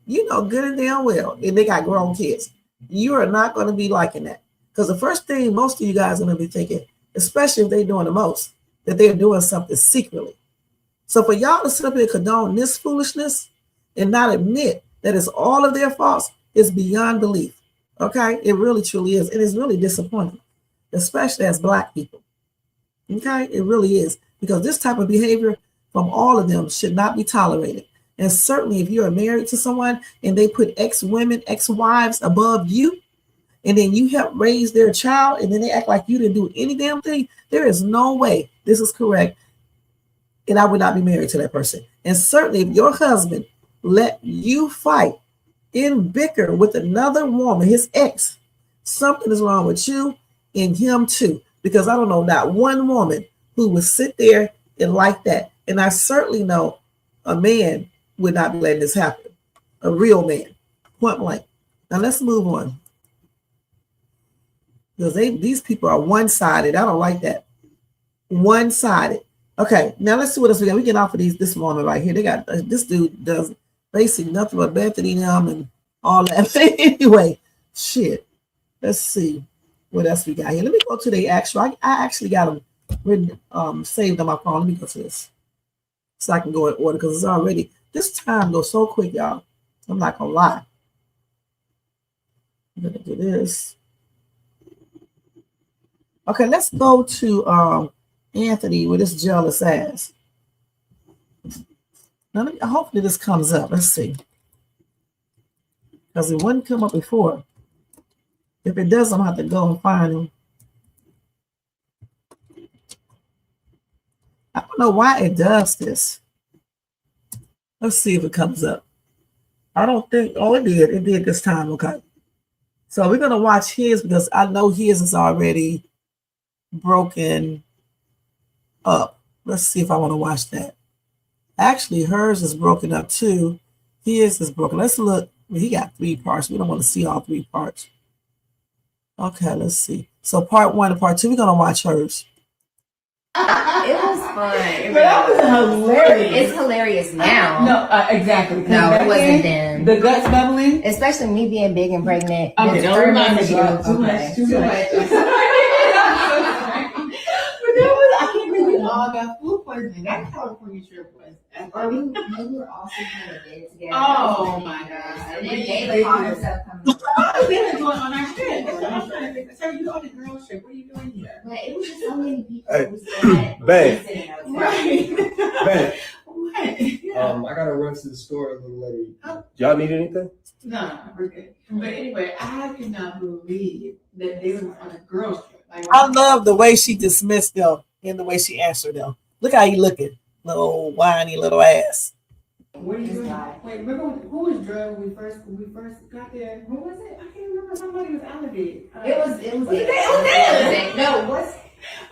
You know good and damn well, and they got grown kids. You are not going to be liking that. Because the first thing most of you guys are going to be thinking, especially if they're doing the most, that they're doing something secretly. So for y'all to sit up here and condone this foolishness and not admit that it's all of their faults is beyond belief. Okay? It really truly is. It is really disappointing, especially as Black people. Okay? It really is. Because this type of behavior from all of them should not be tolerated. And certainly if you are married to someone and they put ex-women, ex-wives above you, and then you help raise their child, and then they act like you didn't do any damn thing, there is no way this is correct. And I would not be married to that person. And certainly if your husband let you fight and bicker with another woman, his ex, something is wrong with you and him too. Because I don't know not one woman who would sit there and like that. And I certainly know a man would not be letting this happen. A real man, point blank. Now let's move on. Because these people are one-sided. I don't like that. One-sided. Okay, now let's see what else we got. We get off of this woman right here. They got this dude does basically nothing but Bethany and all that. Anyway, shit. Let's see what else we got here. Let me go to the actual. I actually got them written, saved on my phone. Let me go to this so I can go in order because it's already. This time goes so quick, y'all. I'm not gonna lie. I'm gonna do this. Okay, let's go to Anthony with his jealous ass. Now, hopefully this comes up. Let's see. Because it wouldn't come up before. If it does, I'm going to have to go and find him. I don't know why it does this. Let's see if it comes up. I don't think, oh, it did. It did this time, okay. So we're going to watch his because I know his is already broken up. Let's see if I want to watch that. Actually, hers is broken up too. His is broken. Let's look. He got 3 parts. We don't want to see all 3 parts. Okay, let's see. So part 1 and part 2, we're going to watch hers. It was fun. But that was hilarious. It's hilarious now. No, exactly. No, it wasn't then. The guts bubbling. Especially me being big and pregnant. Okay, don't remind me. Too much. But that was, I can't believe we all got food poisoning. That California trip was. Or we were all sleeping in the bed together. Oh my God. And then Jayla called herself coming. They were going on our trip. I'm trying to think. So you on the girls trip. What are you doing here? But it was just so many people. Hey, who said, babe. Right. Babe, What? I gotta run to the store a little later. Y'all need anything? No, we're good. But anyway, I cannot believe that they were on a girls trip. Like, I love the way she dismissed them and the way she answered them. Look how you looking, little whiny little ass. what are you doing? Wait, remember who was drugged when we first got there? Who was it? I can't remember. Somebody was elevated. It was it. No, what's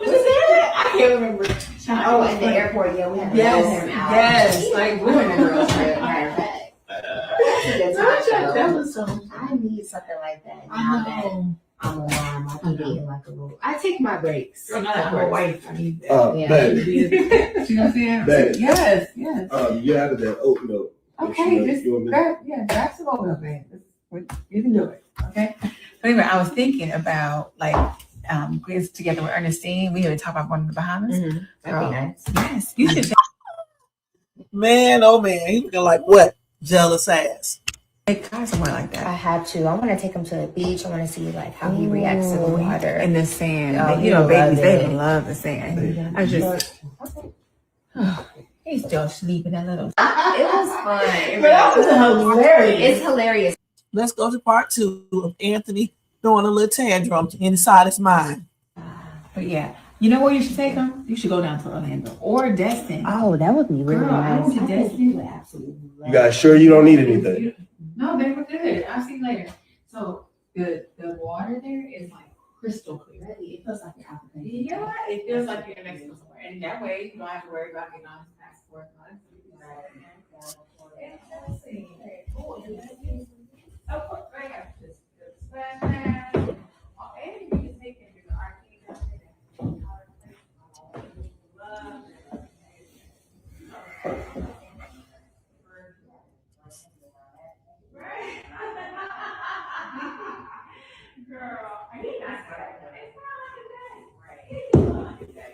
Was it that? I can't remember. oh, at the airport, yeah, we had to Yes, him out. yes, like We were in a girls trip, matter of fact. That's a good time, that though. was so. I need something like that now that I'm a mom. I can be in like a little. I take my breaks. You're not a wife. I need that. Yeah. Babe, You know what I'm saying? Babe. Yes. you added that oat milk. Okay, just grab some oat milk, man. You can do it. Okay. But anyway, I was thinking about like Quiz Together with Ernestine. We haven't talked about one in the Bahamas. Mm-hmm. That'd be nice. Yes, you should Man, oh man, he looking like what? Jealous ass. take Kai somewhere like that. I have to. I want to take him to the beach. I want to see like how he reacts to the water. In the sand. Oh, You know, he'll love babies, they it. love the sand. I just. He's still sleeping a little. It was fun. But that was hilarious. It's hilarious. Let's go to part 2 of Anthony throwing a little tantrum inside his mind. But yeah, you know where you should take him? You should go down to Orlando or Destin. Oh, that would be really Girl, I nice. went to I think Destin. he would absolutely love You guys sure you don't need anything? No, they were good. I'll see you later. So the water there is like crystal clear. It feels like you're African. Yeah, it feels like you're in Mexico somewhere. And that way you don't have to worry about getting on his passport. Of course, right after this splash pad. And you can take him to the arcade down there. Girl, I need that. It's not like a day. It's not like a day.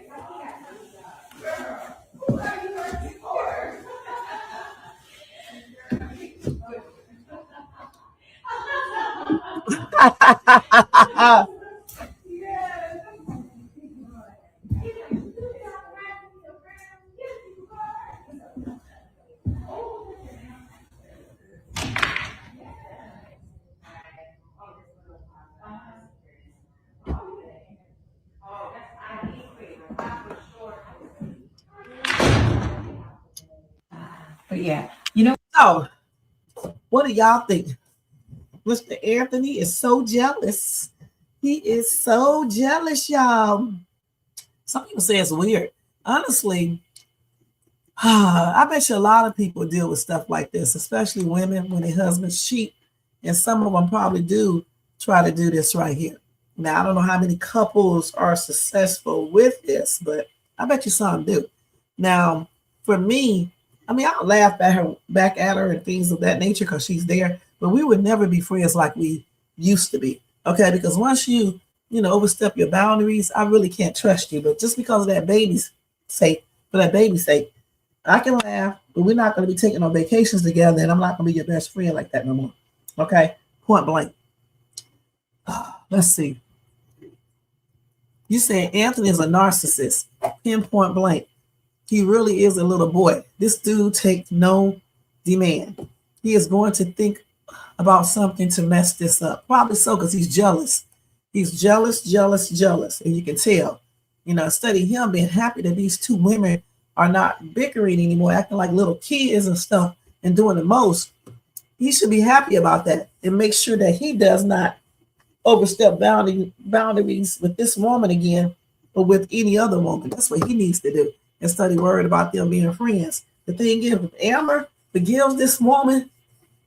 Girl, who are you working for? But yeah, you know. So, what do y'all think? Mr. Anthony is so jealous. He is so jealous, y'all. Some people say it's weird. Honestly, I bet you a lot of people deal with stuff like this, especially women when their husbands cheat. And some of them probably do try to do this right here. Now, I don't know how many couples are successful with this, but I bet you some do. Now, for me, I mean, I'll laugh back at her and things of that nature because she's there, but we would never be friends like we used to be. Okay, because once you overstep your boundaries, I really can't trust you. But just because of that baby's sake, for that baby's sake, I can laugh, but we're not going to be taking on vacations together, and I'm not going to be your best friend like that no more. Okay, point blank. Let's see. You said Anthony is a narcissist. Point blank. He really is a little boy. This dude takes no demand. He is going to think about something to mess this up. Probably so, because he's jealous. He's jealous. And you can tell, instead of him being happy that these two women are not bickering anymore, acting like little kids and stuff and doing the most, he should be happy about that and make sure that he does not overstep boundaries with this woman again or with any other woman. That's what he needs to do instead of worried about them being friends. The thing is, if Amber forgives this woman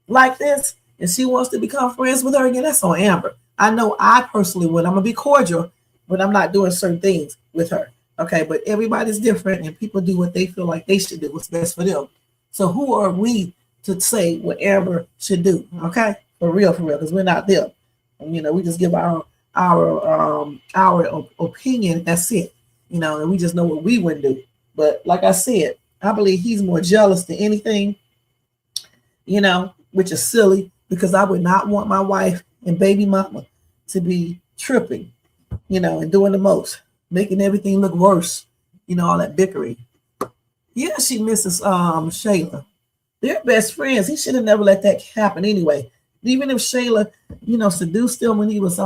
like this and she wants to become friends with her again, that's on Amber. I know I personally would. I'm going to be cordial, but I'm not doing certain things with her. Okay, but everybody's different and people do what they feel like they should do, what's best for them. So who are we to say what Amber should do? Okay, for real, because we're not them. And, we just give our opinion. That's it. And we just know what we would do. But like I said, I believe he's more jealous than anything. Which is silly because I would not want my wife and baby mama to be tripping, and doing the most, making everything look worse. All that bickering. Yeah, she misses Shayla. They're best friends. He should have never let that happen anyway. Even if Shayla, seduced him when he was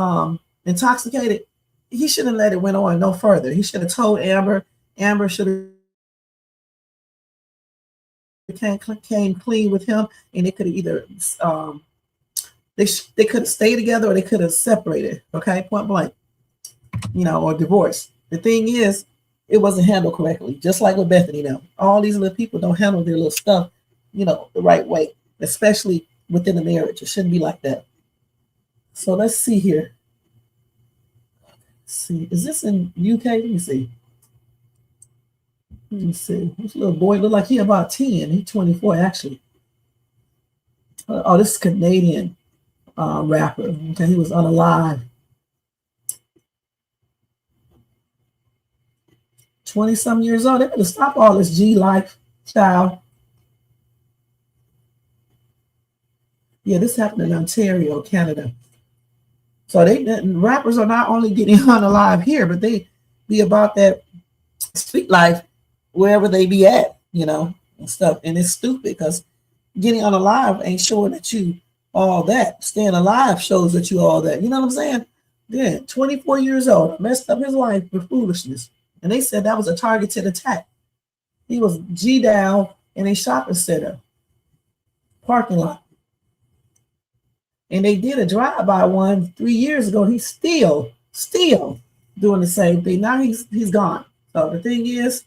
intoxicated, he shouldn't let it went on no further. He should have told Amber. Amber should have came clean with him, and they could have either they could have stayed together or they could have separated. Okay, point blank. Or divorced. The thing is, it wasn't handled correctly. Just like with Bethany now. All these little people don't handle their little stuff, the right way, especially within a marriage. It shouldn't be like that. So let's see here. Let's see, is this in UK? Let me see. This little boy look like he about 10. He's 24 actually. Oh, this is Canadian rapper. Okay, he was unalive. 20-some years old. They better stop all this G life, child. Yeah, this happened in Ontario, Canada. So rappers are not only getting unalive here, but they be about that street life wherever they be at, and stuff. And it's stupid because getting unalive ain't showing that you all that. Staying alive shows that you all that. You know what I'm saying? Yeah, 24 years old, messed up his life with foolishness. And they said that was a targeted attack. He was G down in a shopping center parking lot. And they did a drive-by one 3 years ago. He's still doing the same thing. Now he's gone. So the thing is,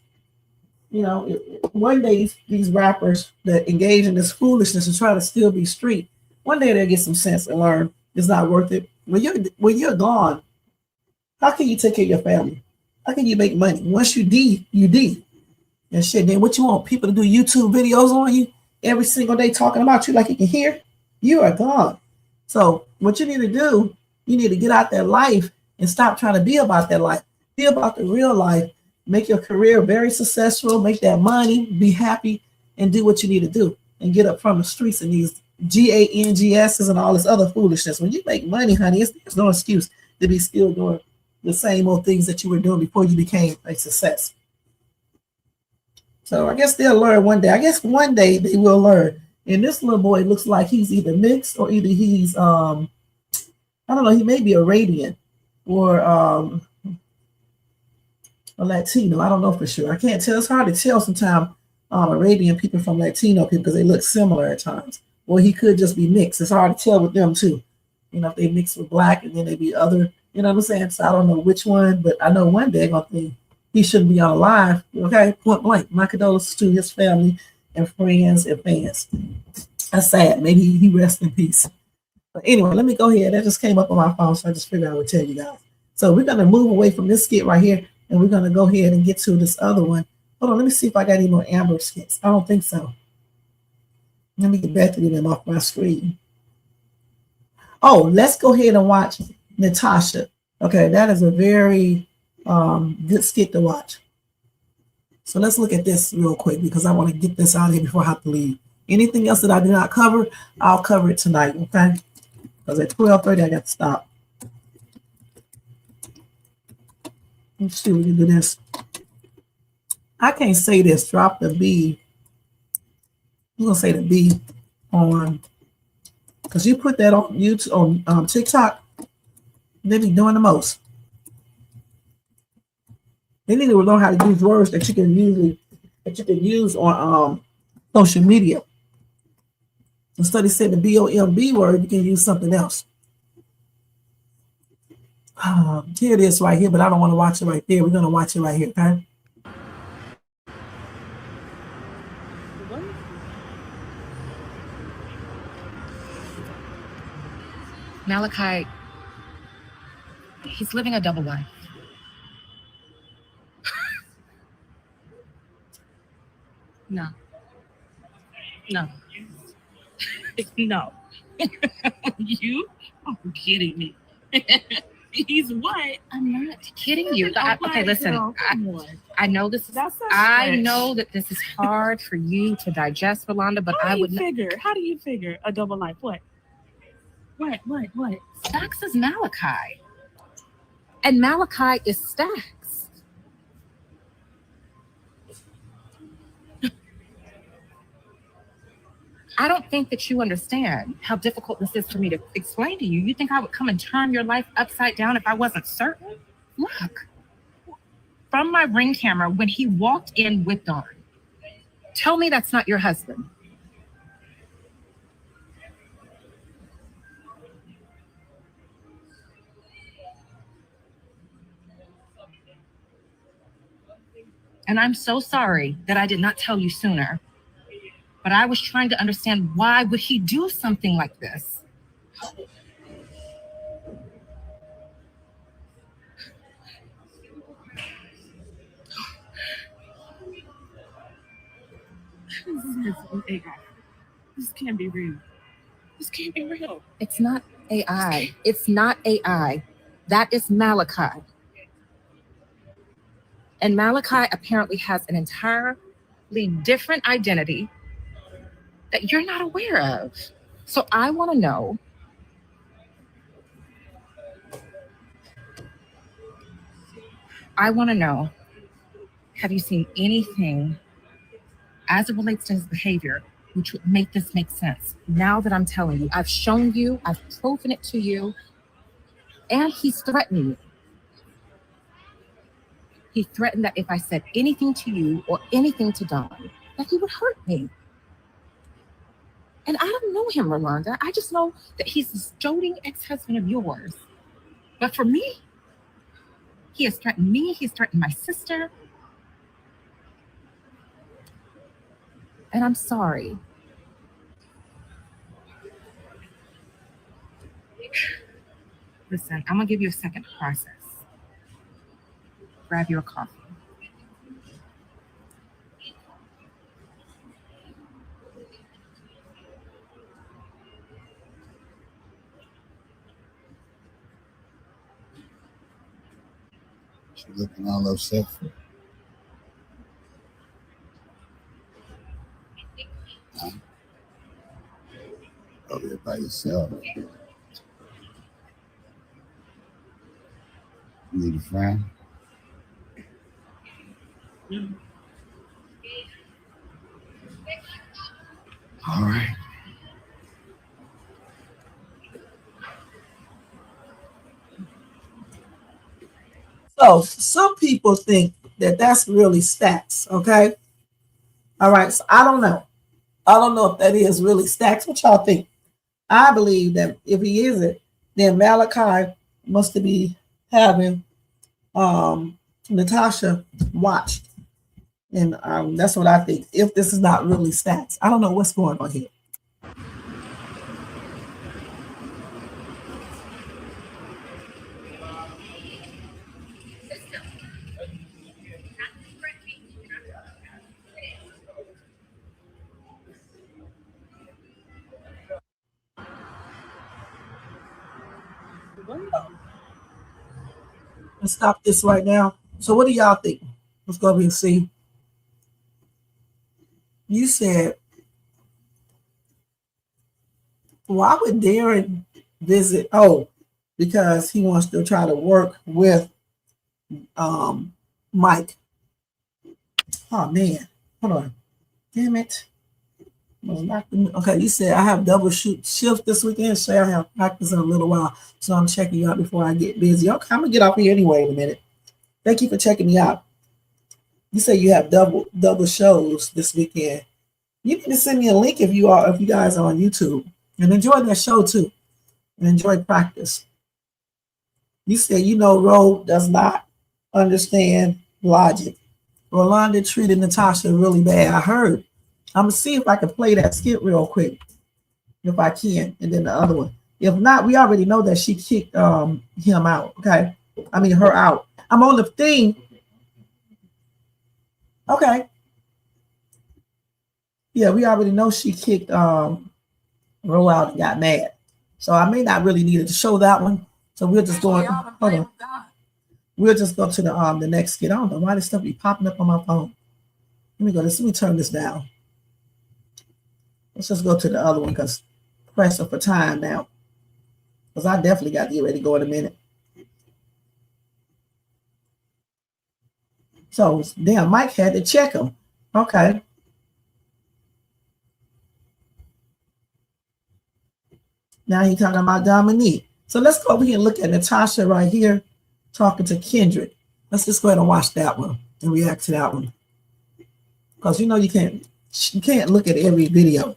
one day these rappers that engage in this foolishness and try to still be street, one day they'll get some sense and learn it's not worth it. When you're gone, how can you take care of your family? How can you make money? Once you D. And shit, then what you want people to do YouTube videos on you every single day talking about you like you can hear? You are gone. So what you need to do, you need to get out that life and stop trying to be about that life. Be about the real life. Make your career very successful. Make that money. Be happy and do what you need to do. And get up from the streets and these GANGSs and all this other foolishness. When you make money, honey, there's no excuse to be still doing the same old things that you were doing before you became a success. So I guess they'll learn one day. I guess one day they will learn. And this little boy looks like he's either mixed or either he's I don't know, he may be Arabian or a Latino. I don't know for sure. I can't tell. It's hard to tell sometimes Arabian people from Latino people because they look similar at times. Or he could just be mixed. It's hard to tell with them too. If they mix with black and then they be other, you know what I'm saying? So I don't know which one, but I know one day I'm gonna think he shouldn't be alive. Okay, point blank. My condolences to his family and friends and fans. That's sad. Maybe he rests in peace. But anyway, let me go ahead. That just came up on my phone, so I just figured I would tell you guys. So we're gonna move away from this skit right here, and we're gonna go ahead and get to this other one. Hold on, let me see if I got any more Amber skits. I don't think so. Let me get Bethany them off my screen. Oh, let's go ahead and watch Natasha. Okay, that is a very good skit to watch. So let's look at this real quick because I want to get this out of here before I have to leave. Anything else that I do not cover, I'll cover it tonight, okay? Because at 12:30, I got to stop. Let's see if we can do this. I can't say this. Drop the B. I'm going to say the B on, because you put that on YouTube, on TikTok, they be doing the most. They need to know how to use words that you can use on social media. Instead of saying the BOMB word, you can use something else. Here it is right here, but I don't want to watch it right there. We're going to watch it right here, okay? Malachi, he's living a double life. No. No. No. You are kidding me. He's what? I'm not kidding you. Okay, listen. I know this is. I know that this is hard for you to digest, Rolanda, but I would figure. How do you figure a double life? What? Staxx is Malachi, and Malachi is Staxx. I don't think that you understand how difficult this is for me to explain to you. You think I would come and turn your life upside down if I wasn't certain? Look, from my ring camera when he walked in with Dawn, tell me that's not your husband. And I'm so sorry that I did not tell you sooner. But I was trying to understand, why would he do something like this? This can't be real. This can't be real. It's not AI. It's not AI. That is Malachi. And Malachi apparently has an entirely different identity that you're not aware of. So I want to know, have you seen anything as it relates to his behavior which would make this make sense? Now that I'm telling you, I've shown you, I've proven it to you, and he's threatening me. He threatened that if I said anything to you or anything to Dawn, that he would hurt me. And I don't know him, Rolanda. I just know that he's this doting ex-husband of yours. But for me, he has threatened me. He's threatened my sister. And I'm sorry. Listen, I'm going to give you a second to process. Grab your coffee. She's looking all upset. Huh? Over there by yourself. You need a friend? All right. So some people think that that's really Staxx, okay? All right, so I don't know. I don't know if that is really Staxx. What y'all think? I believe that if he isn't, then Malachi must be having Natasha watched. And that's what I think, if this is not really Staxx. I don't know what's going on here. Let's stop this right now. So what do y'all think? Let's go over and see. You said, why would Darren visit? Oh, because he wants to try to work with Mike. Oh man, hold on. Damn it. Okay, you said I have double shift this weekend. So I have practice in a little while. So I'm checking you out before I get busy. Okay, I'm gonna get off here anyway in a minute. Thank you for checking me out. You say you have double shows this weekend. You need to send me a link if you guys are on YouTube, and enjoy that show too, and enjoy practice. You said, Ro does not understand logic. Rolanda treated Natasha really bad. I heard. I'm going to see if I can play that skit real quick, if I can, and then the other one. If not, we already know that she kicked him out, okay? I mean, her out. I'm on the thing. Okay. Yeah, we already know she kicked Ro out and got mad. So I may not really need it to show that one. So we'll just go. Hold on. We'll just go to the next skit. I don't know why this stuff be popping up on my phone. Let me turn this down. Let's just go to the other one because pressure for time now. Because I definitely got to get ready to go in a minute. So damn, Mike had to check him. Okay. Now he's talking about Dominique. So let's go over here and look at Natasha right here talking to Kendrick. Let's just go ahead and watch that one and react to that one. Because you can't look at every video.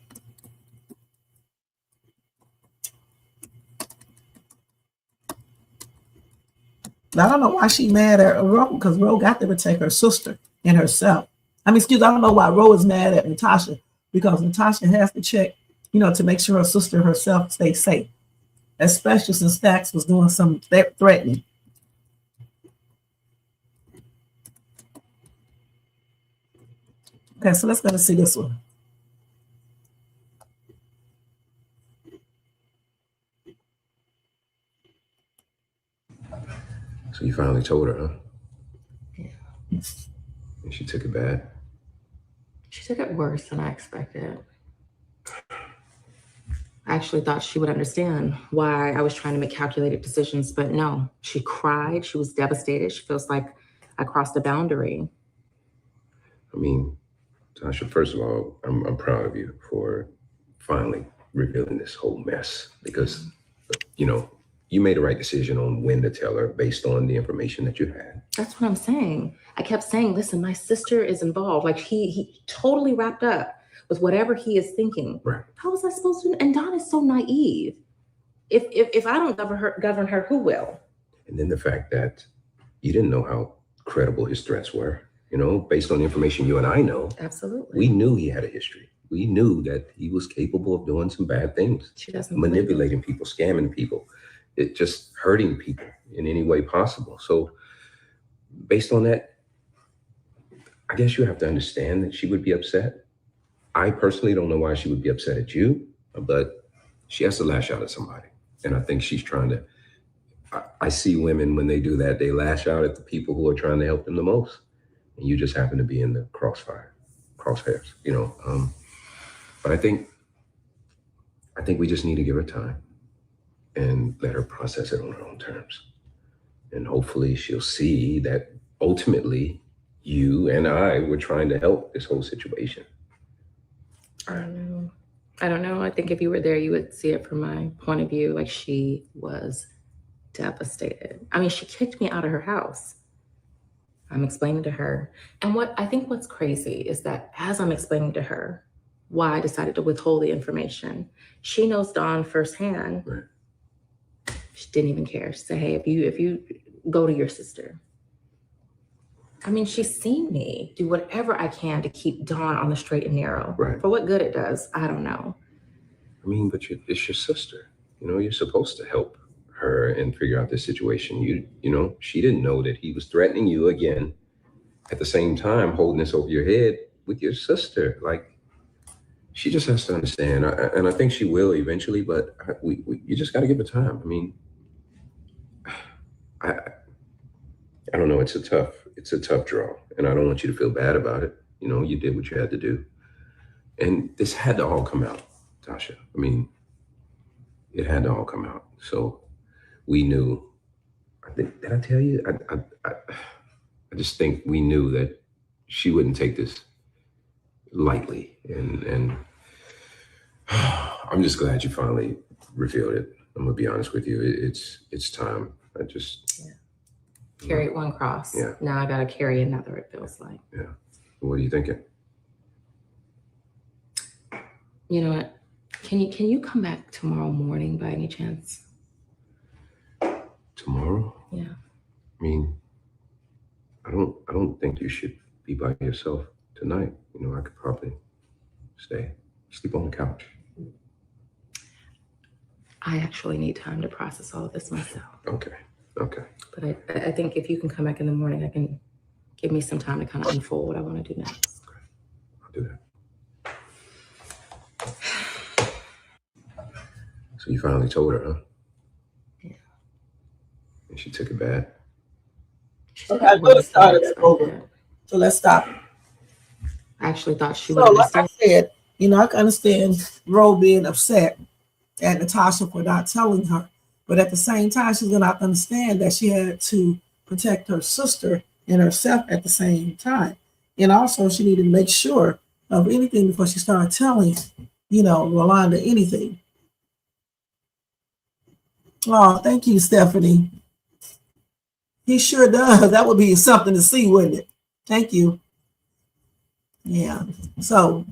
Now, I don't know why she mad at Ro, because Ro got to protect her sister and herself. I don't know why Ro is mad at Natasha, because Natasha has to check, to make sure her sister herself stays safe, especially since Staxx was doing some threatening. Okay, so let's go to see this one. So you finally told her, huh? Yeah. And she took it bad? She took it worse than I expected. I actually thought she would understand why I was trying to make calculated decisions, but no. She cried. She was devastated. She feels like I crossed a boundary. I mean, Tasha, first of all, I'm proud of you for finally revealing this whole mess because, you made the right decision on when to tell her based on the information that you had. That's what I'm saying. I kept saying, listen, my sister is involved. Like he totally wrapped up with whatever he is thinking. Right. How was I supposed to? And Don is so naive. If I don't govern her, who will? And then the fact that you didn't know how credible his threats were, based on the information you and I know. Absolutely. We knew he had a history. We knew that he was capable of doing some bad things. She doesn't manipulating people, scamming people. It just hurting people in any way possible. So based on that, I guess you have to understand that she would be upset. I personally don't know why she would be upset at you, but she has to lash out at somebody. And I think she's trying to, I see women when they do that, they lash out at the people who are trying to help them the most. And you just happen to be in the crosshairs, but I think we just need to give her time and let her process it on her own terms. And hopefully she'll see that ultimately you and I were trying to help this whole situation. I don't know. I think if you were there, you would see it from my point of view. Like she was devastated. I mean, she kicked me out of her house. I'm explaining to her. And what's crazy is that as I'm explaining to her why I decided to withhold the information, she knows Dawn firsthand. Right. She didn't even care. She said, hey, if you go to your sister. I mean, she's seen me do whatever I can to keep Dawn on the straight and narrow. Right. For what good it does, I don't know. I mean, but it's your sister. You're supposed to help her and figure out this situation. She didn't know that he was threatening you again. At the same time, holding this over your head with your sister. Like, she just has to understand, and I think she will eventually. But you just got to give her time. I mean, I don't know. It's a tough draw, and I don't want you to feel bad about it. You did what you had to do, and this had to all come out, Tasha. I mean, it had to all come out. So we knew. Did I tell you? I just think we knew that she wouldn't take this lightly, and I'm just glad you finally revealed it. I'm gonna be honest with you. It's time. Carried one cross. Yeah. Now I gotta carry another, it feels like. Yeah. What are you thinking? You know what? Can you come back tomorrow morning by any chance? Tomorrow? Yeah. I mean, I don't think you should be by yourself tonight. You know, I could probably sleep on the couch. I actually need time to process all of this myself. Okay. But I think if you can come back in the morning, I can give me some time to kind of unfold what I want to do next. I'll do that. So you finally told her, huh? Yeah. And she took it bad? Okay, I'm going to start it over. So let's stop. I actually thought she would would like understand. I said, you know, I can understand Ro being upset at Natasha for not telling her. But at the same time, she's going to have to understand that she had to protect her sister and herself at the same time. And also, she needed to make sure of anything before she started telling, you know, Rolanda anything. Oh, thank you, Stephanie. He sure does. That would be something to see, wouldn't it? Thank you. Yeah. So,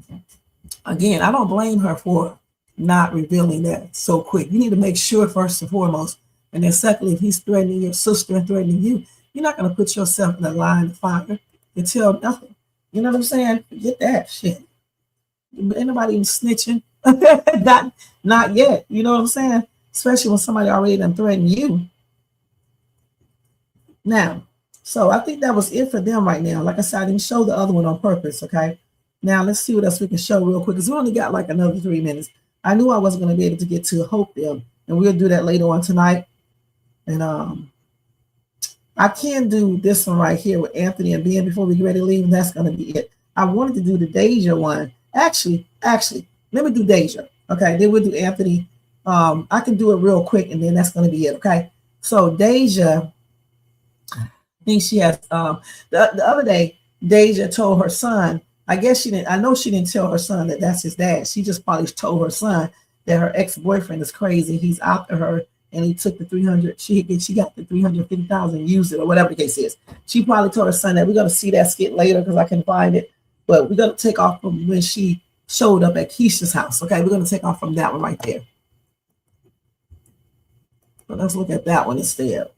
again, I don't blame her for not revealing that so quick. You need to make sure, first and foremost. And then secondly, if he's threatening your sister and threatening you, you're not going to put yourself in a line of fire and tell nothing. You know what I'm saying? Forget that shit. Ain't nobody even snitching. not yet. You know what I'm saying? Especially when somebody already done threatened you. Now, so I think that was it for them right now. Like I said, I didn't show the other one on purpose, okay? Now, let's see what else we can show real quick, because we only got like another 3 minutes. I knew I wasn't going to be able to get to Hope them, and we'll do that later on tonight. And I can do this one right here with Anthony and Ben before we get ready to leave, and that's going to be it. I wanted to do the Deja one. Actually, let me do Deja, okay? Then we'll do Anthony. I can do it real quick, and then that's going to be it, okay? So Deja, I think she has, the other day, Deja told her son, I guess she didn't, I know she didn't tell her son that that's his dad. She just probably told her son that her ex-boyfriend is crazy. He's after her, and he took the 300, she got the 350,000, used it, or whatever the case is. She probably told her son that. We're going to see that skit later because I can find it, but we're going to take off from when she showed up at Keisha's house, okay? We're going to take off from that one right there. But let's look at that one instead.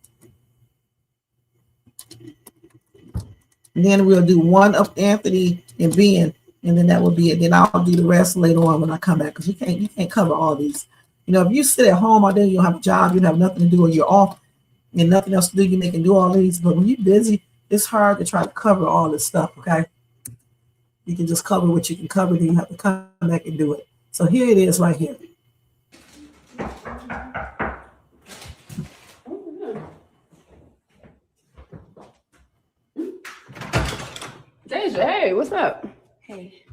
And then we'll do one of Anthony and Ben, and then that will be it. Then I'll do the rest later on when I come back, because you can't cover all these. You know, if you sit at home all day, you don't have a job, you don't have nothing to do, or you're off and nothing else to do, you can do all these. But when you're busy, it's hard to try to cover all this stuff, okay? You can just cover what you can cover, then you have to come back and do it. So here it is right here. Deja, hey, what's up? Hey.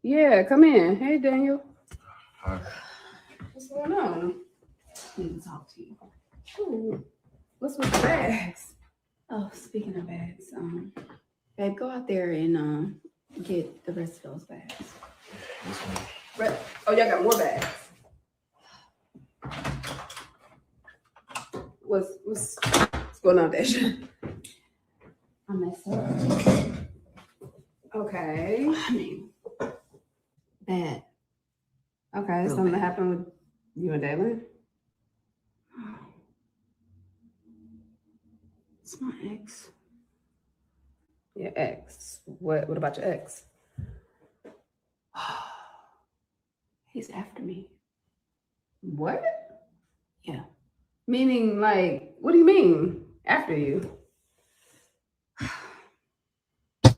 Yeah, come in. Hey, Daniel. Hi. What's going on? I need to talk to you. Ooh, what's with the bags? Oh, speaking of bags, babe, go out there and get the rest of those bags. Oh, y'all got more bags. What's going on, Deja? I messed up. Okay. I mean, bad. Okay, Real something bad. happened with you and Dalen? It's my ex. Your ex. What about your ex? He's after me. What? Yeah. Meaning, like, what do you mean? After you?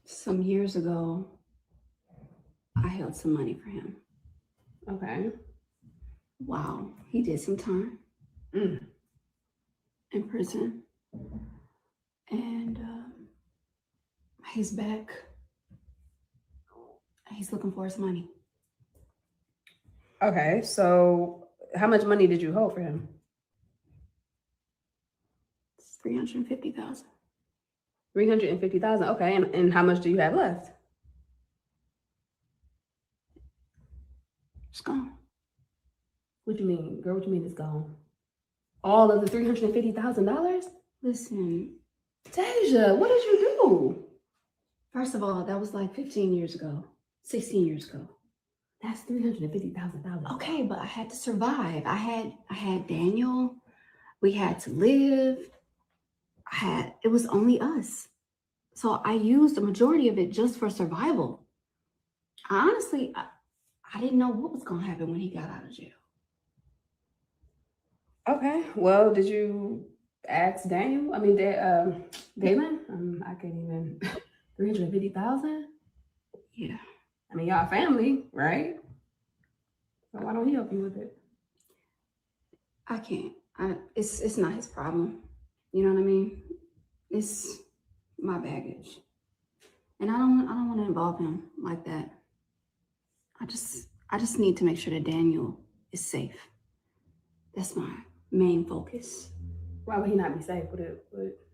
Some years ago, I held some money for him. Okay. Wow. He did some time in prison. And he's back. He's looking for his money. Okay, so how much money did you hold for him? It's $350,000. 350,000. Okay, and how much do you have left? It's gone. What do you mean, girl? What do you mean it's gone? All of the $350,000? Listen, Deja, what did you do? first of all, that was like 15 years ago, 16 years ago. That's $350,000. Okay, but I had to survive. I had Daniel. We had to live. It was only us. So I used the majority of it just for survival. Honestly, I didn't know what was going to happen when he got out of jail. Okay. Well, did you ask Daniel? I mean, Dalen? I can't even. 350,000? Yeah. I mean, y'all family, right? So why don't he help you with it? I can't. It's not his problem. You know what I mean? It's my baggage. And I don't want to involve him like that. I just need to make sure that Daniel is safe. That's my main focus. Why would he not be safe?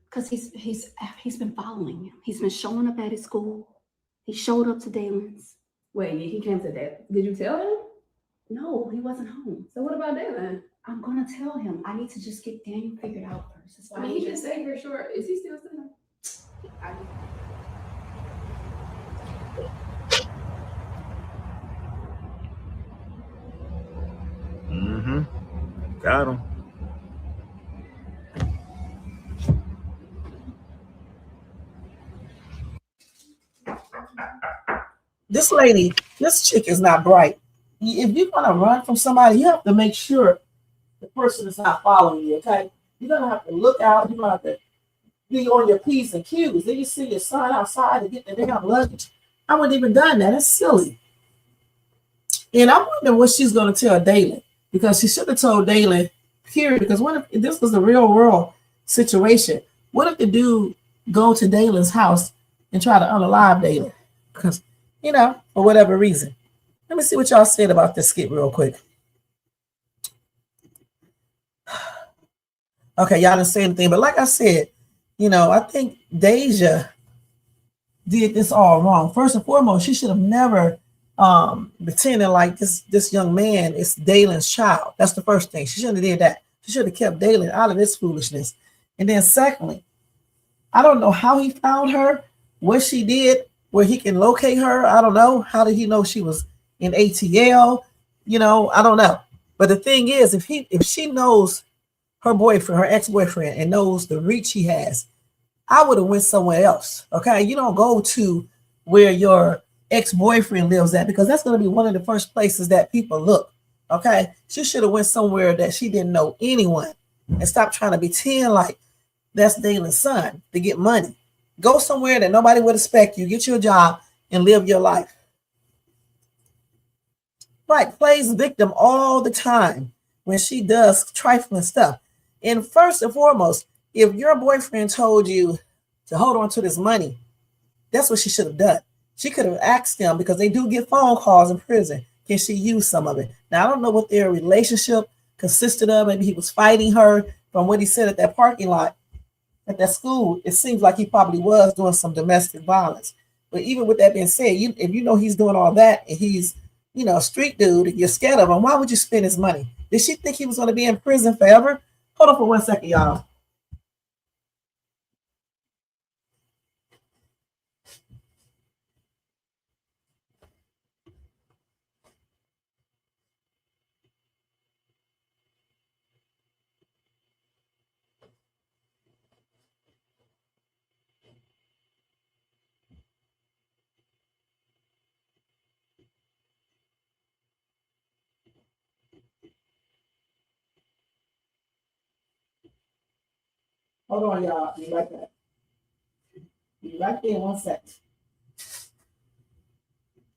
Because he's been following him. He's been showing up at his school. He showed up to Dalen's. Wait, he came to that. Did you tell him? No, he wasn't home. So what about Dalen? I'm gonna tell him. I need to just get Daniel figured out first. That's why I mean, he just stayed here short. Is he still sitting? Mm-hmm. Got him. This lady, this chick is not bright. If you're gonna run from somebody, you have to make sure the person is not following you. Okay, you're gonna have to look out. You're gonna have to be on your P's and Q's. Then you see your son outside to get the damn luggage. I wouldn't even done that. That's silly. And I wonder what she's gonna tell Dalen, because she should have told Dalen, period. Because what if this was a real world situation? What if the dude go to Dalen's house and try to unalive Dalen? Because, you know, for whatever reason. Let me see what y'all said about this skit real quick. Okay, y'all didn't say anything, but like I said, you know, I think Deja did this all wrong. First and foremost, she should have never pretended like this young man is Dalen's child. That's the first thing. She shouldn't have did that. She should have kept Dalen out of this foolishness. And then secondly, I don't know how he found her, what she did, where he can locate her. I don't know. How did he know she was in ATL? You know, I don't know. But the thing is, if she knows her boyfriend, her ex-boyfriend, and knows the reach he has, I would have went somewhere else. Okay, you don't go to where your ex-boyfriend lives at, because that's going to be one of the first places that people look. Okay, she should have went somewhere that she didn't know anyone, and stop trying to pretend like that's Dalen's son to get money. Go somewhere that nobody would expect you, get you a job, and live your life. Right, plays victim all the time when she does trifling stuff. And first and foremost, if your boyfriend told you to hold on to this money, that's what she should have done. She could have asked him, because they do get phone calls in prison, can she use some of it? Now, I don't know what their relationship consisted of. Maybe he was fighting her. From what he said at that parking lot, at that school, it seems like he probably was doing some domestic violence. But even with that being said, if you know he's doing all that and he's, you know, a street dude, and you're scared of him, why would you spend his money? Did she think he was going to be in prison forever? Hold on for 1 second, y'all. Hold on, y'all. Be right back. Be right there in 1 second.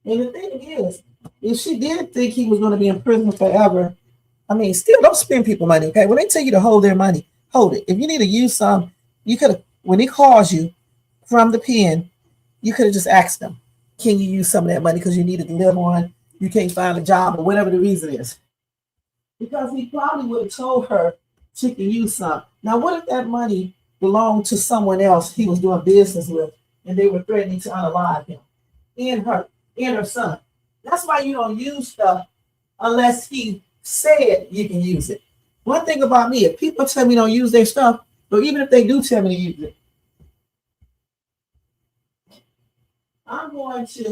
And the thing is, if she did think he was going to be in prison forever, I mean, still don't spend people money, okay? When they tell you to hold their money, hold it. If you need to use some, you could have, when he calls you from the pen, you could have just asked them, can you use some of that money because you needed to live on, you can't find a job, or whatever the reason is. Because he probably would have told her she can use some. Now, what if that money belonged to someone else he was doing business with, and they were threatening to unalive him and her son? That's why you don't use stuff unless he said you can use it. One thing about me, if people tell me don't use their stuff, or even if they do tell me to use it, I'm going to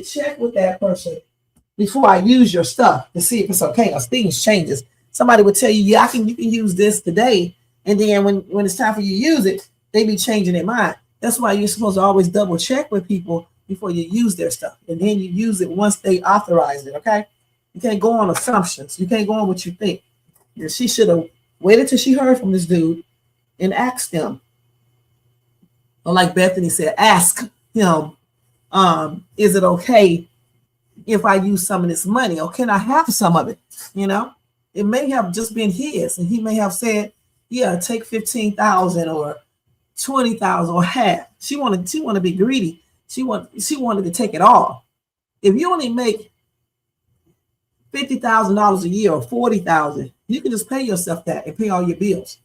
check with that person before I use your stuff to see if it's okay, because things changes. somebody would tell you, yeah, you can use this today. And then when it's time for you to use it, they be changing their mind. That's why you're supposed to always double check with people before you use their stuff. And then you use it once they authorize it, okay? You can't go on assumptions. You can't go on what you think. And she should have waited till she heard from this dude and asked him. Or like Bethany said, ask him, is it okay if I use some of this money, or can I have some of it? You know, it may have just been his, and he may have said, yeah, take 15,000 or 20,000 or half. She wanted to be greedy. She wanted to take it all. If you only make $50,000 a year or 40,000, you can just pay yourself that and pay all your bills.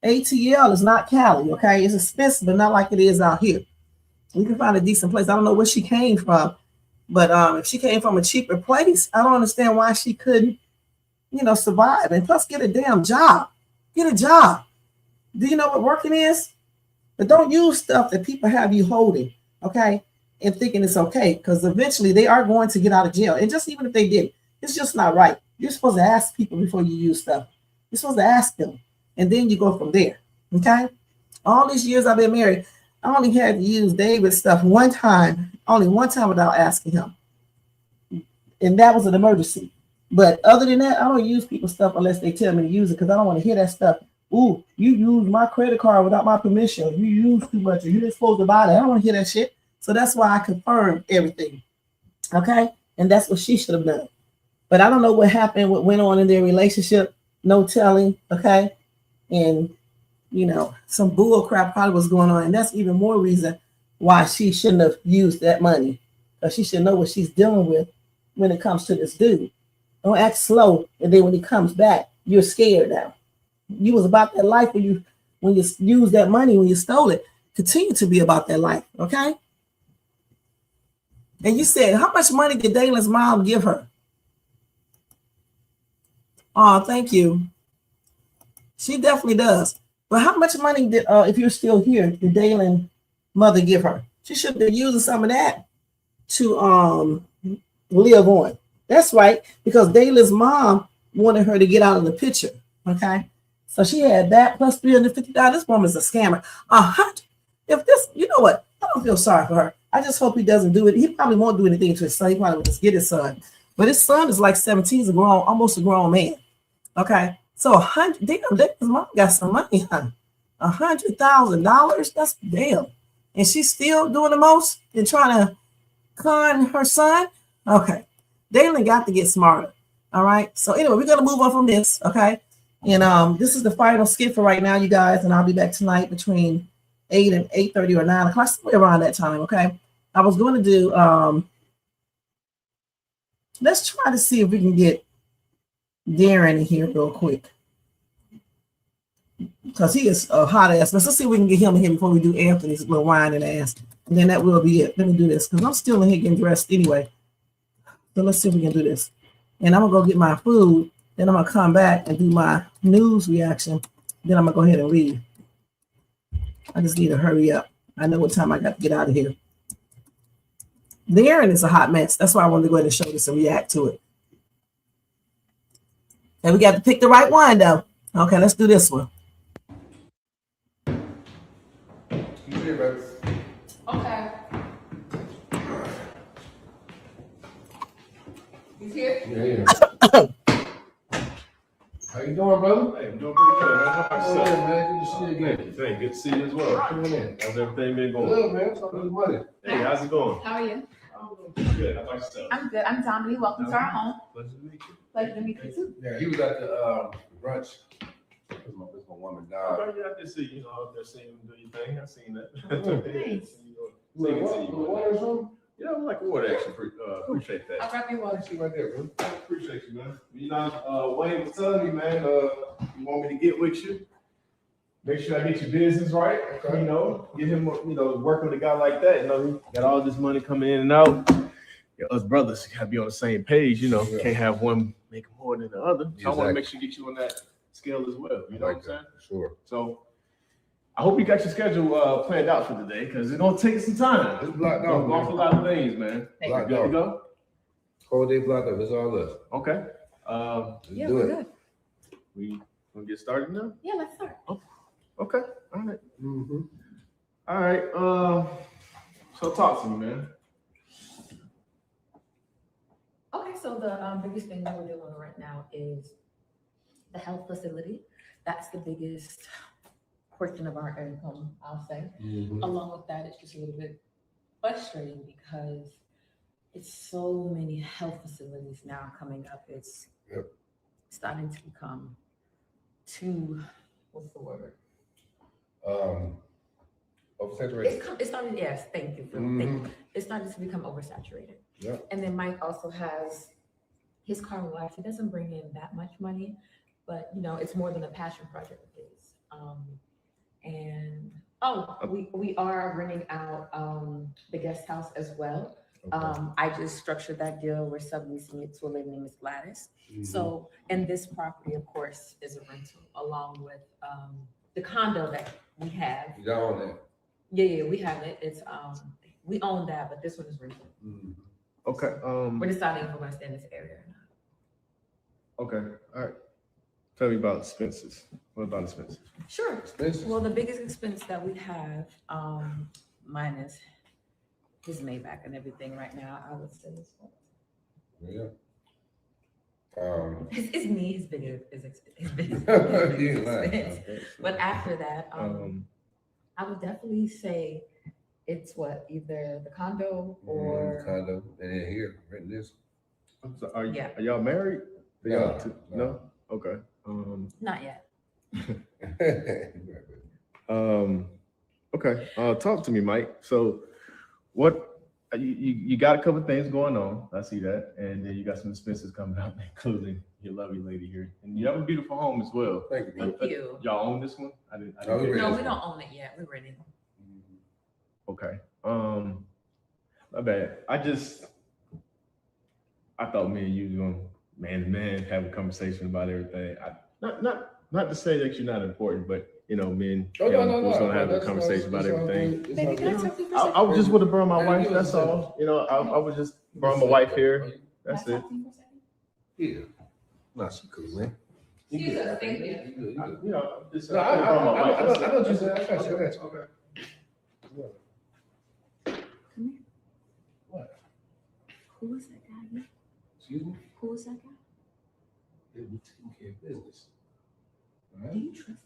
ATL is not Cali, okay? It's expensive, but not like it is out here. You can find a decent place. I don't know where she came from, but if she came from a cheaper place, I don't understand why she couldn't, survive. And plus, get a damn job. Get a job. Do you know what working is? But don't use stuff that people have you holding, okay, and thinking it's okay, because eventually they are going to get out of jail. And just even if they did, it's just not right. You're supposed to ask people before you use stuff. You're supposed to ask them, and then you go from there, okay? All these years I've been married, I only had to use David's stuff only one time without asking him. And that was an emergency. But other than that, I don't use people's stuff unless they tell me to use it, because I don't want to hear that stuff. Ooh, you used my credit card without my permission. You used too much, or you didn't supposed to buy that. I don't want to hear that shit. So that's why I confirmed everything. Okay? And that's what she should have done. But I don't know what happened, what went on in their relationship. No telling, okay? And, some bull crap probably was going on. And that's even more reason why she shouldn't have used that money. Because she should know what she's dealing with when it comes to this dude. Don't act slow. And then when he comes back, you're scared now. You was about that life when you used that money, when you stole it. Continue to be about that life, okay? And you said, how much money did Dalen's mom give her? Oh, thank you. She definitely does. But how much money did, if you're still here, did Dalen's mother give her? She should be using some of that to live on. That's right, because Dalen's mom wanted her to get out of the picture, okay? So she had that plus $350. This woman's a scammer. If this, you know what? I don't feel sorry for her. I just hope he doesn't do it. He probably won't do anything to his son. He probably will just get his son. But his son is like 17. He's almost a grown man. Okay. So his mom got some money, huh? $100,000. That's damn. And she's still doing the most and trying to con her son. Okay. Dalen got to get smarter. All right. So anyway, we're gonna move on from this. Okay. And this is the final skit for right now, you guys. And I'll be back tonight between 8 and 8:30 or 9 o'clock, somewhere around that time. Okay. I was going to do let's try to see if we can get Darren in here real quick, because he is a hot ass. Let's see if we can get him in here before we do Anthony's little whining ass. And then that will be it. Let me do this because I'm still in here getting dressed anyway. So let's see if we can do this. And I'm gonna go get my food. Then I'm gonna come back and do my news reaction. Then I'm gonna go ahead and leave. I just need to hurry up. I know what time I got to get out of here. Darren is a hot mess. That's why I wanted to go ahead and show this and react to it. And we got to pick the right one, though. Okay, let's do this one. Okay. He's here? Yeah. How you doing, brother? Hey, I'm doing pretty good, man. How about yourself? Yeah, man. Good to see you again. Hey, good to see you as well. Come on in. How's everything been going? Good, man. Talking money. Hey, how's it going? How are you? Good. How about yourself? I'm good. I'm Dominique. Welcome to our home. Pleasure to meet you. Pleasure to meet you too. Yeah, he was at the brunch. This my woman died. I got to see you out there seeing him do your thing. I seen that. Nice. Yeah, I like water actually. Appreciate that. I'll grab your water. See right there, bro. I appreciate you, man. You know, Wayne was telling me, man, you want me to get with you. Make sure I get your business right. Okay. You know, get him, working with a guy like that. You know, he got all this money coming in and out. Us brothers gotta be on the same page, Yeah. Can't have one make more than the other. So I want to make sure get you on that scale as well. You know what I'm saying? Sure. So I hope you got your schedule planned out for today, because it's gonna take some time. It's blocked out. Going for a lot of things, man. Blocked out. Go? Whole day blocked up. It's all us. Okay. Yeah, we're good. We gonna get started now? Yeah, let's start. Oh, okay. All right. Mm-hmm. All right. So talk to me, man. Okay, so the biggest thing that we're dealing with right now is the health facility. That's the biggest portion of our income, I'll say. Along with that, it's just a little bit frustrating because it's so many health facilities now coming up. It's starting to become too, what's the word? Oversaturated. It's starting, yes, thank you. Thank you. It's starting to become oversaturated. Yeah. And then Mike also has his car wash. He doesn't bring in that much money, but you know, it's more than a passion project of his. We are renting out the guest house as well. Okay. I just structured that deal. We're subleasing it to a lady named Miss Gladys. So, and this property, of course, is a rental along with the condo that we have. You got on that? Yeah, we have it. It's we own that, but this one is rental. Okay. We're deciding if we're going to stay in this area or not. Okay. All right. Tell me about expenses. What about expenses? Sure. Expenses. Well, the biggest expense that we have, minus his Maybach and everything right now, I would say is what? Yeah. It's me, his biggest expense. But after that, I would definitely say it's what, either the condo or condo, and then here, renting this. So are y'all married? No. Okay. Not yet. Okay. Talk to me, Mike. So, what you got a couple of things going on? I see that, and then you got some expenses coming up, including your lovely lady here, and you have a beautiful home as well. Thank you. Thank you. Y'all own this one? No, we don't own it yet. We're renting. Okay. My bad. I thought me and you were gonna man to man have a conversation about everything. Not to say that you're not important, but you know, me and him was gonna have a conversation about everything. Baby, can I talk to you for a second? I was just want to bring my wife. That's all. You know, I was just bring my wife here. That's it. Yeah. Not so cool, man. Excuse us, thank you. You know, just No, I know what you said. I got you. Okay. What? Who is that guy? Excuse me? Who is that guy? We're taking care of business. All Do right? you trust him?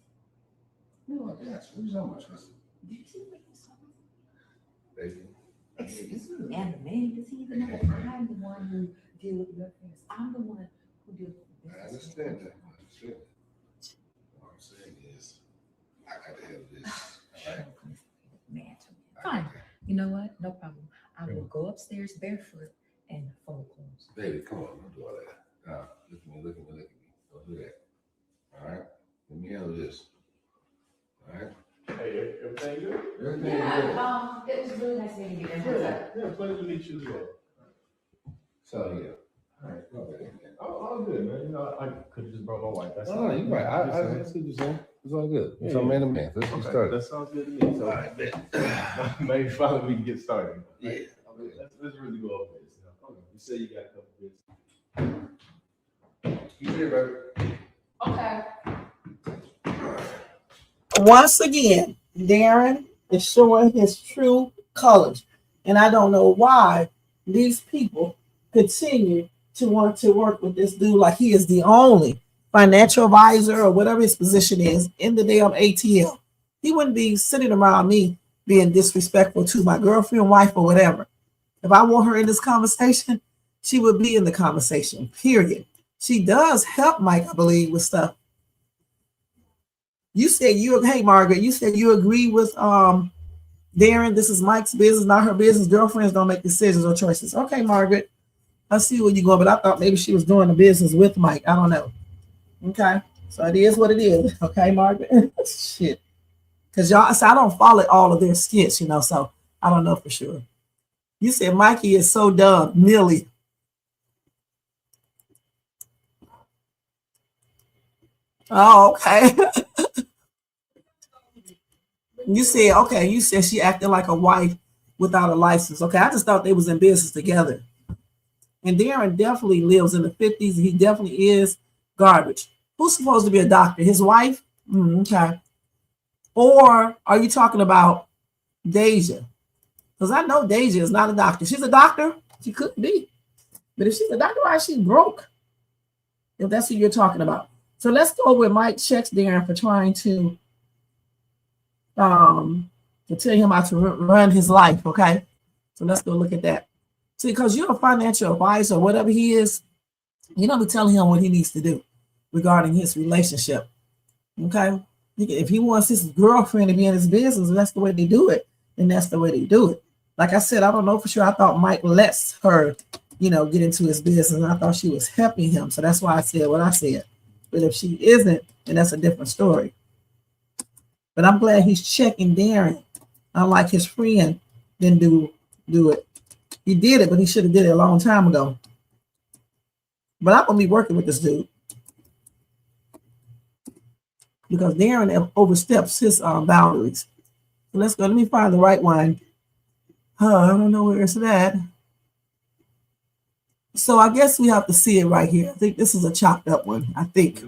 No, I got you. What you talking about, trust? Did you see what he saw? Baby. Excuse me, man, the man, does he even know that I'm the one who deal with your affairs? I'm the one who deals with I business. understand that. I understand that. What I'm saying is, I got to handle this. All right? Man to man. Fine. You know what? No problem. I will go upstairs barefoot and fold clothes. Baby, come on, don't do all that. Now, look at me. Don't do that. All right? Let me handle this. All right? Hey, everything good? Everything good. It was really nice meeting you. Yeah, pleasure to meet you as well. So, yeah. All right, go ahead. All good, man. You know, I could have just brought my wife. That's No, all. you're right. I see what you're saying. It's all good. It's all man to man. Let's get started. That sounds good to me. So, All right, bet. maybe finally we can get started. Yeah. Let's really go over this. Okay. You say you got a couple bits. You here, baby? Okay. Once again, Darren is showing his true colors. And I don't know why these people continue to want to work with this dude like he is the only financial advisor or whatever his position is in the damn ATL. He wouldn't be sitting around me being disrespectful to my girlfriend, wife, or whatever. If I want her in this conversation, she would be in the conversation, period. She does help Mike, I believe, with stuff. You said hey Margaret, you said you agree with Darren. This is Mike's business, not her business. Girlfriends don't make decisions or choices. Okay, Margaret. I see where you're going, but I thought maybe she was doing the business with Mike. I don't know. Okay. So it is what it is. Okay, Margaret. Shit. Because y'all, so I don't follow all of their skits, you know, so I don't know for sure. You said Mikey is so dumb, Millie. Oh, okay. You said she acted like a wife without a license. Okay, I just thought they was in business together. And Darren definitely lives in the 50s. He definitely is garbage. Who's supposed to be a doctor? His wife? Okay. Or are you talking about Deja? Because I know Deja is not a doctor. She's a doctor. She could be. But if she's a doctor, why is she broke? If that's who you're talking about. So let's go with Mike checks Darren for trying to tell him how to run his life, okay? So let's go look at that. See, because you're a financial advisor or whatever he is, you don't be telling him what he needs to do regarding his relationship, okay? If he wants his girlfriend to be in his business, that's the way they do it, and that's the way they do it. Like I said, I don't know for sure. I thought Mike lets her, get into his business, and I thought she was helping him. So that's why I said what I said. But if she isn't, then that's a different story. But I'm glad he's checking Darren, unlike his friend didn't do it. He did it, but he should have did it a long time ago. But I'm gonna be working with this dude because Darren oversteps his boundaries. So let's go. Let me find the right one. I don't know where it's at. So I guess we have to see it right here. I think this is a chopped up one. I think.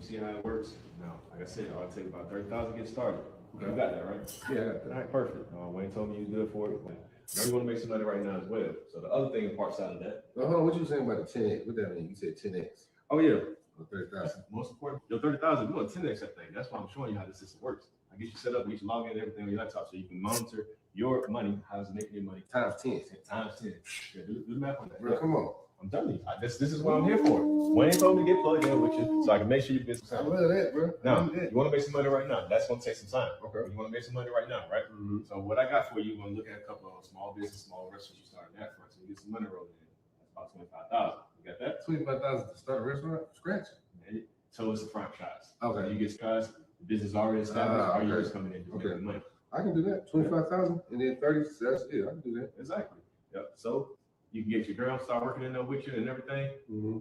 See how it works. Now, like I said, I'll take about 30,000 to get started. You got that, right? Yeah, I got that. All right, perfect. Wayne told me you good for it. Now you want to make some money right now as well. So the other thing part side of that. Hold on, what you saying about the 10x? What that mean? You said 10x. Oh yeah. 30,000. Most important. Your 30,000, we want 10x that thing. That's why I'm showing you how the system works. I get you set up, get you log in and everything on your laptop so you can monitor your money, how's it making your money. Times 10. Times 10. Yeah, do the math on that. Bro, come on. I'm telling you, this is what I'm here for. Wayne told me to get plugged in with you so I can make sure you get some time. I love that, bro. Now, you want to make some money right now. That's going to take some time. Okay. You want to make some money right now, right? Mm-hmm. So what I got for you, we're going to look at a couple of small business, small restaurants you start that front so you get some money rolling in. That's about 25,000. You got that? 25,000 to start a restaurant? Scratch. So it's a franchise. Okay. So you get guys, the business already established, or you're just coming in to make money. I can do that. 25,000 and then 30. That's it. I can do that. Exactly. Yep. So you can get your girl, start working in there with you and everything. Mm-hmm.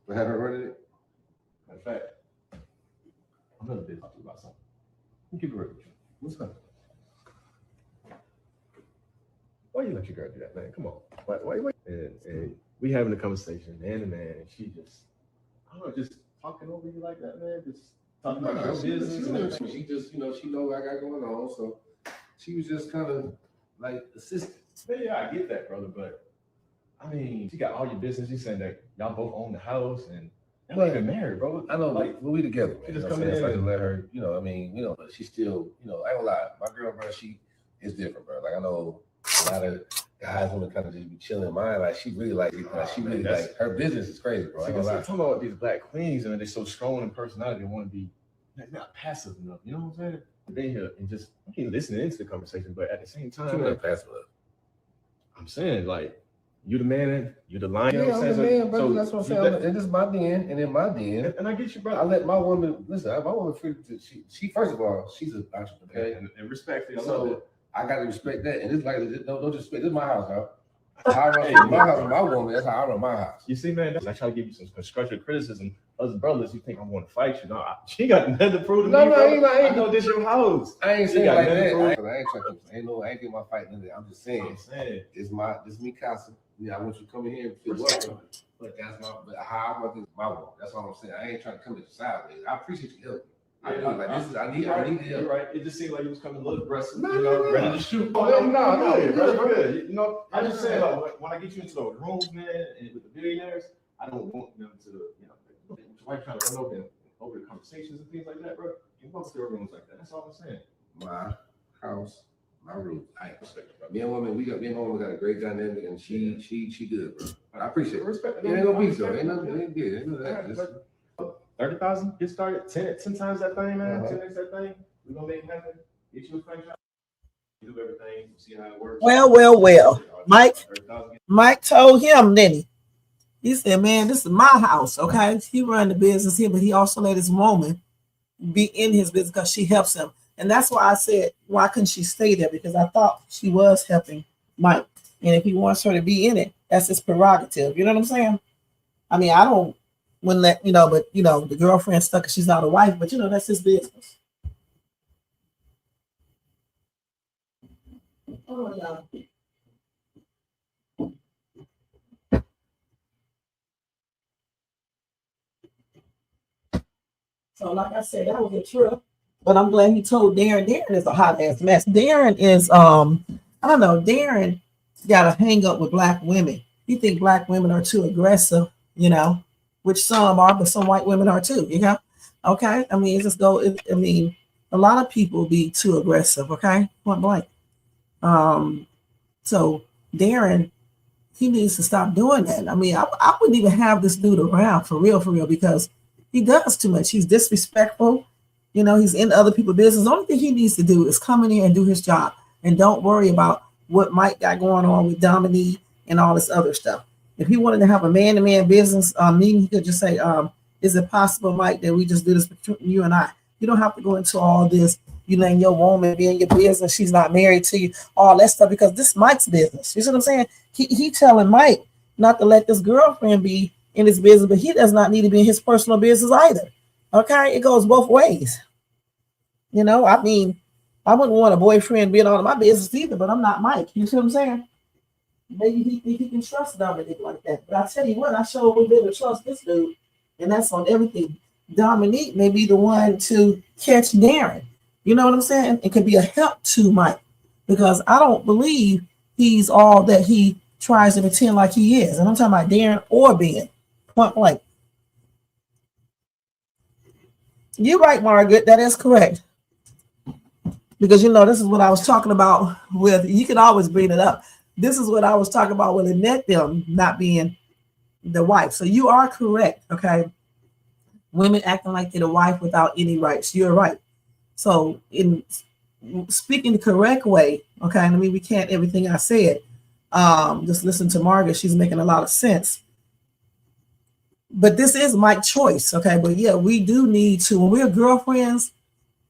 But have her running it? Matter of fact, I'm gonna talk to you about something. Let me keep it real with you. What's up? Why you let your girl do that, man? Come on. Wait. And we having a conversation, man to man, and she just, I don't know, just talking over you like that, man. Just talking about your business. She just, she know what I got going on. So she was just kind of like assistant. Yeah, I get that, brother, but I mean, she got all your business. You saying that y'all both own the house and y'all not even married, bro. I know, like, we together. She just coming in. So I can let her, but she still, I ain't gonna lie. My girl, bro, she is different, bro. Like, I know a lot of guys want to kind of just be chilling. Mine, like, she really like her business is crazy, bro. I'm talking about these black queens, and they're so strong in personality. They want to be not passive enough. You know what I'm saying? They here and just listening into the conversation, but at the same time, she's not passive enough. I'm saying, like, you the man, you the lion. Yeah, you know what I'm the man, brother. That's what I'm saying. And this is my den, and then my den. And I get you, brother. I let my woman listen. My woman free to she first of all, she's an entrepreneur, and respect. So I got to respect that. And it's like no disrespect. This is my house, dog. I run my house with my woman. That's how I run my house. You see, man, I try to give you some constructive criticism. Us brothers, you think I'm going to fight you? No, she got nothing to prove to me. I know this your house. I ain't saying like that. I ain't trying to. I ain't getting my fight. I'm just saying. This me, Casa. Yeah, I want you to come in here and feel welcome. But that's how I want this my work. That's all I'm saying. I ain't trying to come at you sideways. I appreciate you helping. I need help. You're right. It just seemed like you was coming a little aggressive. No. Ready to shoot. No, good. I just said, like, when I get you into those rooms, man, and with the billionaires, I don't want them to, your wife trying to run over the conversations and things like that, bro. You walk through rooms like that. That's all I'm saying. My house, my room. I respect it, bro. Me and my woman got a great dynamic, and she good, bro. I appreciate it. Respect it. It ain't no beef, though. Ain't nothing good. Ain't none of that. 30,000, get started. 10 times that thing, man. 10x that thing. We're gonna make it happen. Get you a franchise. Do everything. See how it works. Well. Mike told him, didn't he said, man, this is my house, okay? He run the business here, but he also let his woman be in his business because she helps him. And that's why I said, why couldn't she stay there? Because I thought she was helping Mike. And if he wants her to be in it, that's his prerogative. You know what I'm saying? I mean, I don't wouldn't let, but the girlfriend stuck because she's not a wife, but that's his business. Oh, y'all. So like I said, that was a trip. But I'm glad he told Darren. Darren is a hot ass mess. Darren is I don't know, Darren got a hang up with black women. He think black women are too aggressive, you know, which some are, but some white women are too, you know. Okay. I mean, I mean, a lot of people be too aggressive, okay? Point blank. So Darren, he needs to stop doing that. I mean, I wouldn't even have this dude around for real, because he does too much. He's disrespectful. You know, he's in other people's business. The only thing he needs to do is come in here and do his job and don't worry about what Mike got going on with Dominique and all this other stuff. If he wanted to have a man-to-man business meeting, he could just say, is it possible, Mike, that we just do this between you and I? You don't have to go into all this. You letting your woman be in your business. She's not married to you. All that stuff, because this is Mike's business. You see what I'm saying? He telling Mike not to let this girlfriend be in his business, but he does not need to be in his personal business either. Okay? It goes both ways. You know, I mean, I wouldn't want a boyfriend being all in my business either, but I'm not Mike. You see what I'm saying? Maybe he think he can trust Dominique like that. But I tell you what, I sure would be able to trust this dude. And that's on everything. Dominique may be the one to catch Darren. You know what I'm saying? It could be a help to Mike, because I don't believe he's all that he tries to pretend like he is. And I'm talking about Darren or Ben. Point blank. You're right, Margaret. That is correct. Because, you know, this is what I was talking about with, you can always bring it up. This is what I was talking about with Lynette, them not being the wife. So you are correct, okay? Women acting like they're the wife without any rights. You're right. So in speaking the correct way, okay, I mean, we can't everything I said. Just listen to Margaret. She's making a lot of sense. But this is my choice, okay? But yeah, we do need to, when we're girlfriends,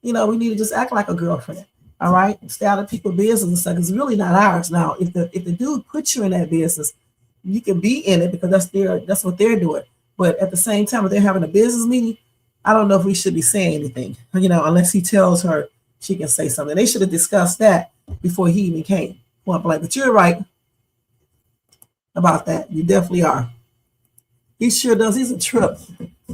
you know, we need to just act like a girlfriend, all right? Stay out of people's business and stuff. It's really not ours now. If the dude puts you in that business, you can be in it because that's what they're doing. But at the same time, if they're having a business meeting, I don't know if we should be saying anything, you know, unless he tells her she can say something. They should have discussed that before he even came. Point blank. But you're right about that. You definitely are. He sure does. He's a trip.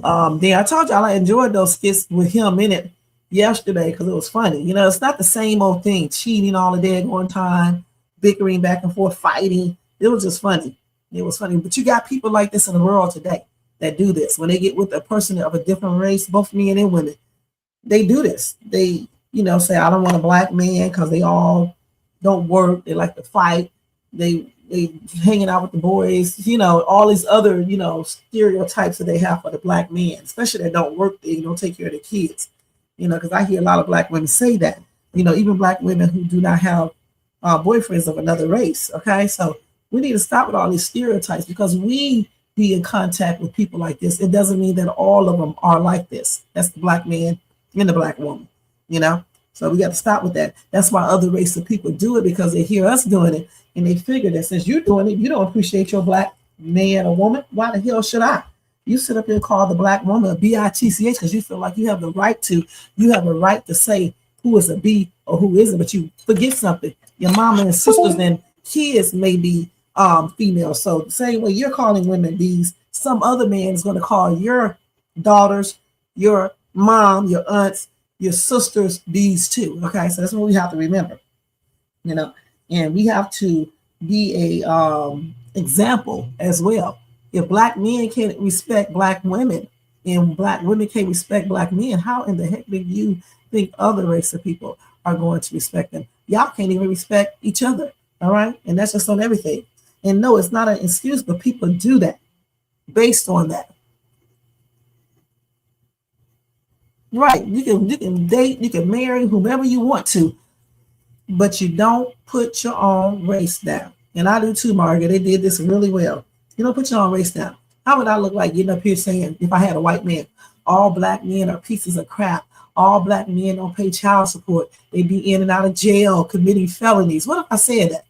I told y'all I enjoyed those skits with him in it yesterday because it was funny. You know, it's not the same old thing, cheating all the day at one time, bickering back and forth, fighting. It was just funny. It was funny. But you got people like this in the world today that do this. When they get with a person of a different race, both men and women, they do this. They, you know, say, I don't want a black man because they all don't work. They like to fight. They hanging out with the boys, you know, all these other, you know, stereotypes that they have for the black man, especially that don't work there, you don't take care of the kids, you know, because I hear a lot of black women say that, you know, even black women who do not have boyfriends of another race. Okay. So we need to stop with all these stereotypes because we be in contact with people like this. It doesn't mean that all of them are like this. That's the black man and the black woman, you know? So we got to stop with that. That's why other race of people do it, because they hear us doing it and they figure that since you're doing it, you don't appreciate your black man or woman. Why the hell should I? You sit up here and call the black woman a bitch because you feel like you have the right to. You have a right to say who is a B or who isn't, but you forget something. Your mama and sisters and kids may be female. So the same way you're calling women B's, some other man is going to call your daughters, your mom, your aunts, your sisters B's too. Okay, so that's what we have to remember, you know, and we have to be a example as well. If black men can't respect black women and black women can't respect black men, how in the heck do you think other race of people are going to respect them? Y'all can't even respect each other. All right, and that's just on everything. And no, it's not an excuse, but people do that based on that. Right, you can date, you can marry whomever you want to, but you don't put your own race down. And I do too, Margaret. They did this really well. You don't put your own race down. How would I look like getting up here saying, if I had a white man, all black men are pieces of crap. All black men don't pay child support. They be in and out of jail committing felonies. What if I said that?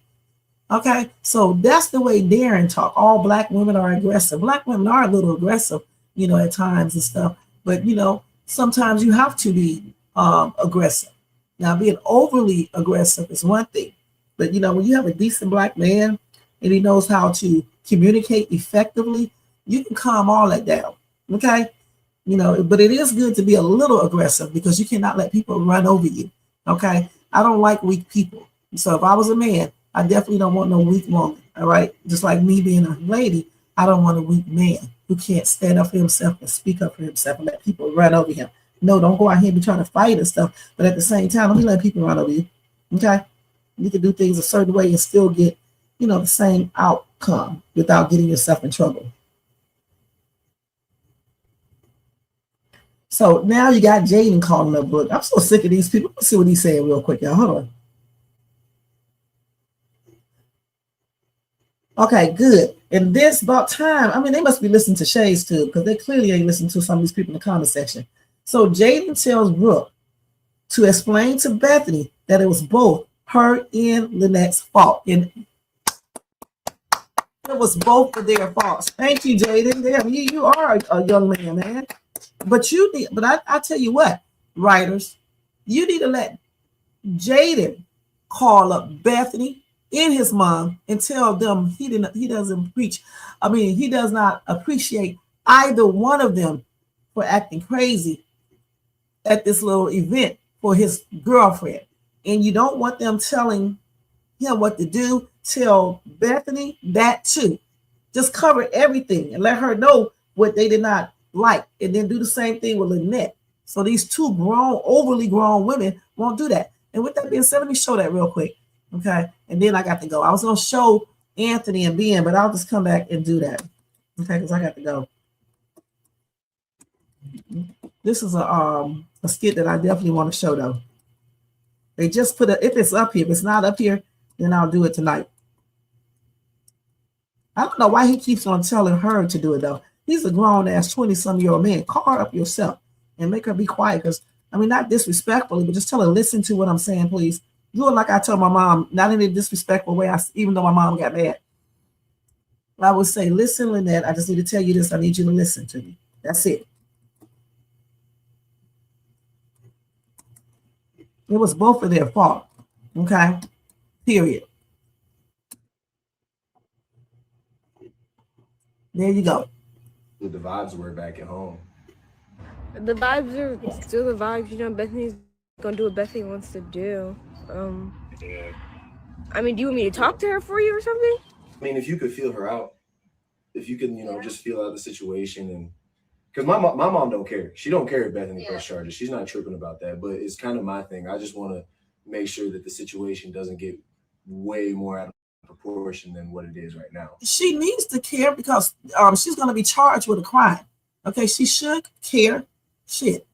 Okay, so that's the way Darren talk. All black women are aggressive. Black women are a little aggressive, you know, at times and stuff. But, you know, sometimes you have to be aggressive. Now, being overly aggressive is one thing. But, you know, when you have a decent black man and he knows how to communicate effectively, you can calm all that down. Okay? You know, but it is good to be a little aggressive because you cannot let people run over you. Okay. I don't like weak people. So if I was a man, I definitely don't want no weak woman. All right. Just like me being a lady, I don't want a weak man who can't stand up for himself and speak up for himself and let people run over him. No, don't go out here and be trying to fight and stuff. But at the same time, don't be letting people run over you. Okay. You can do things a certain way and still get, you know, the same outcome without getting yourself in trouble. So now you got Jaden calling up Brooke. I'm so sick of these people. Let's see what he's saying real quick, y'all. Hold on. Okay, good. And this about time. I mean, they must be listening to Shades too, because they clearly ain't listening to some of these people in the comment section. So Jaden tells Brooke to explain to Bethany that it was both her and Lynette's fault. And it was both of their faults. Thank you, Jaden. Damn, you are a young man. But you need, but I tell you what, writers, you need to let Jaden call up Bethany and his mom and tell them he doesn't preach. I mean, he does not appreciate either one of them for acting crazy at this little event for his girlfriend. And you don't want them telling him what to do. Tell Bethany that too. Just cover everything and let her know what they did not like, and then do the same thing with Lynette. So these two grown, overly grown women won't do that. And with that being said, let me show that real quick. Okay. And then I got to go. I was going to show Anthony and Ben, but I'll just come back and do that. Okay. Because I got to go. This is a skit that I definitely want to show though. They just put it, if it's up here, if it's not up here, then I'll do it tonight. I don't know why he keeps on telling her to do it though. He's a grown-ass 20-some-year-old man. Call her up yourself and make her be quiet. Because, I mean, not disrespectfully, but just tell her, listen to what I'm saying, please. Do it like I told my mom, not in a disrespectful way, even though my mom got mad. I would say, listen, Lynette, I just need to tell you this. I need you to listen to me. That's it. It was both of their fault. Okay? Period. There you go. The vibes were back at home. The vibes are still the vibes. You know, Bethany's gonna do what Bethany wants to do. Yeah. I mean, do you want me to talk to her for you or something? I mean, if you could feel her out, if you can, you know, just feel out the situation, and because my mom don't care. She don't care if Bethany press charges. She's not tripping about that. But it's kind of my thing. I just want to make sure that the situation doesn't get way more out of proportion than what it is right now. She needs to care because she's going to be charged with a crime. Okay, she should care. Shit.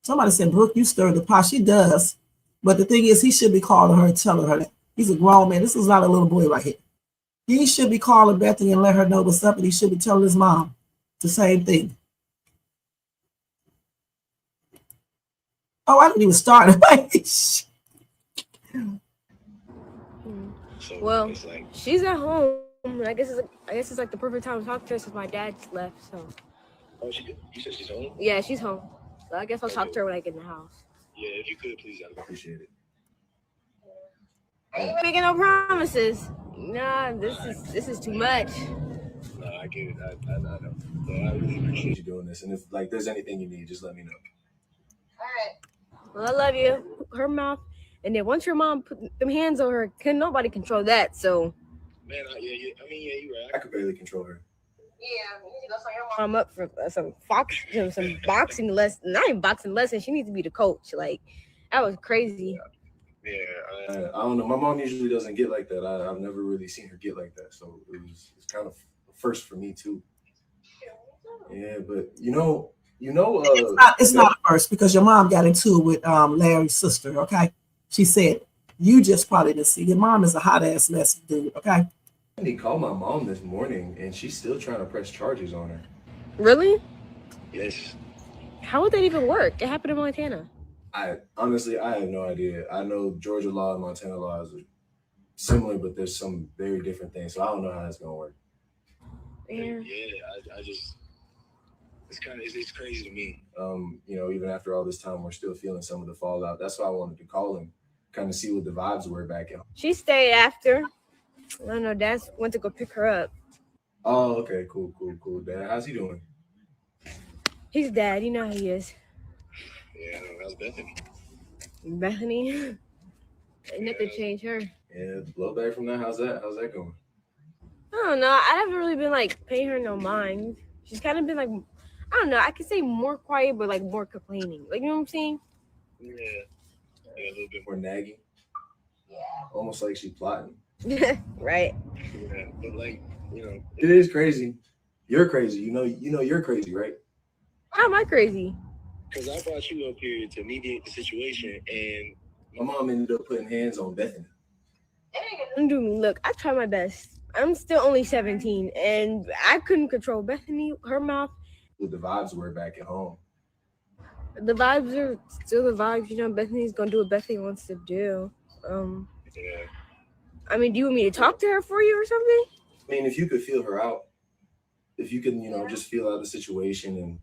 Somebody said, Brooke, you stirred the pot. She does. But the thing is, he should be calling her and telling her that. He's a grown man. This is not a little boy right here. He should be calling Bethany and let her know what's up, and he should be telling his mom the same thing. Oh, I didn't even start. Well, she's at home. I guess it's like the perfect time to talk to her since my dad's left. So. Oh, you said she's home? Yeah, she's home. So I guess I'll talk to her when I get in the house. Yeah, if you could, please, I'd appreciate it. I ain't making no promises. Nah, this is too much. No, I get it. I know. So I really appreciate you doing this. And if like there's anything you need, just let me know. All right. Well, I love you. Her mouth. And then once your mom put them hands on her, can nobody control that? So. Man, you're right. I could barely control her. Yeah, you need to go sign your mom up for some boxing lessons. Not even boxing lessons. She needs to be the coach. Like, that was crazy. Yeah, I don't know. My mom usually doesn't get like that. I've never really seen her get like that. So it's kind of a first for me too. Yeah, but it's not a first because your mom got into it with Larry's sister. Okay, she said you just probably didn't see. Your mom is a hot ass mess, dude. Okay. He called my mom this morning, and she's still trying to press charges on her. Really? Yes. How would that even work? It happened in Montana. I honestly have no idea. I know Georgia law and Montana laws are similar, but there's some very different things. So I don't know how that's gonna work. Yeah. I just it's crazy to me. Even after all this time, we're still feeling some of the fallout. That's why I wanted to call him, kind of see what the vibes were back at home. She stayed after. I don't know. Dad went to go pick her up. Oh, okay, cool. Dad, how's he doing? He's dad. You know how he is. Yeah, how's Bethany? Bethany. Nothing changed her. Yeah, blow back from that. How's that going? I don't know. I haven't really been like paying her no mind. She's kind of been like, I don't know. I could say more quiet, but like more complaining. Like, you know what I'm saying? Yeah, a little bit more nagging. Yeah. Almost like she's plotting. Right. Yeah, but like, it is crazy. You're crazy. You know you're crazy, right? How am I crazy? Because I brought you up here to mediate the situation, and my mom ended up putting hands on Bethany. Undo me. Look, I tried my best. I'm still only 17, and I couldn't control Bethany, her mouth. What the vibes were back at home. The vibes are still the vibes. You know, Bethany's gonna do what Bethany wants to do. Yeah. I mean, do you want me to talk to her for you or something? I mean, if you could feel her out, if you can, just feel out the situation, and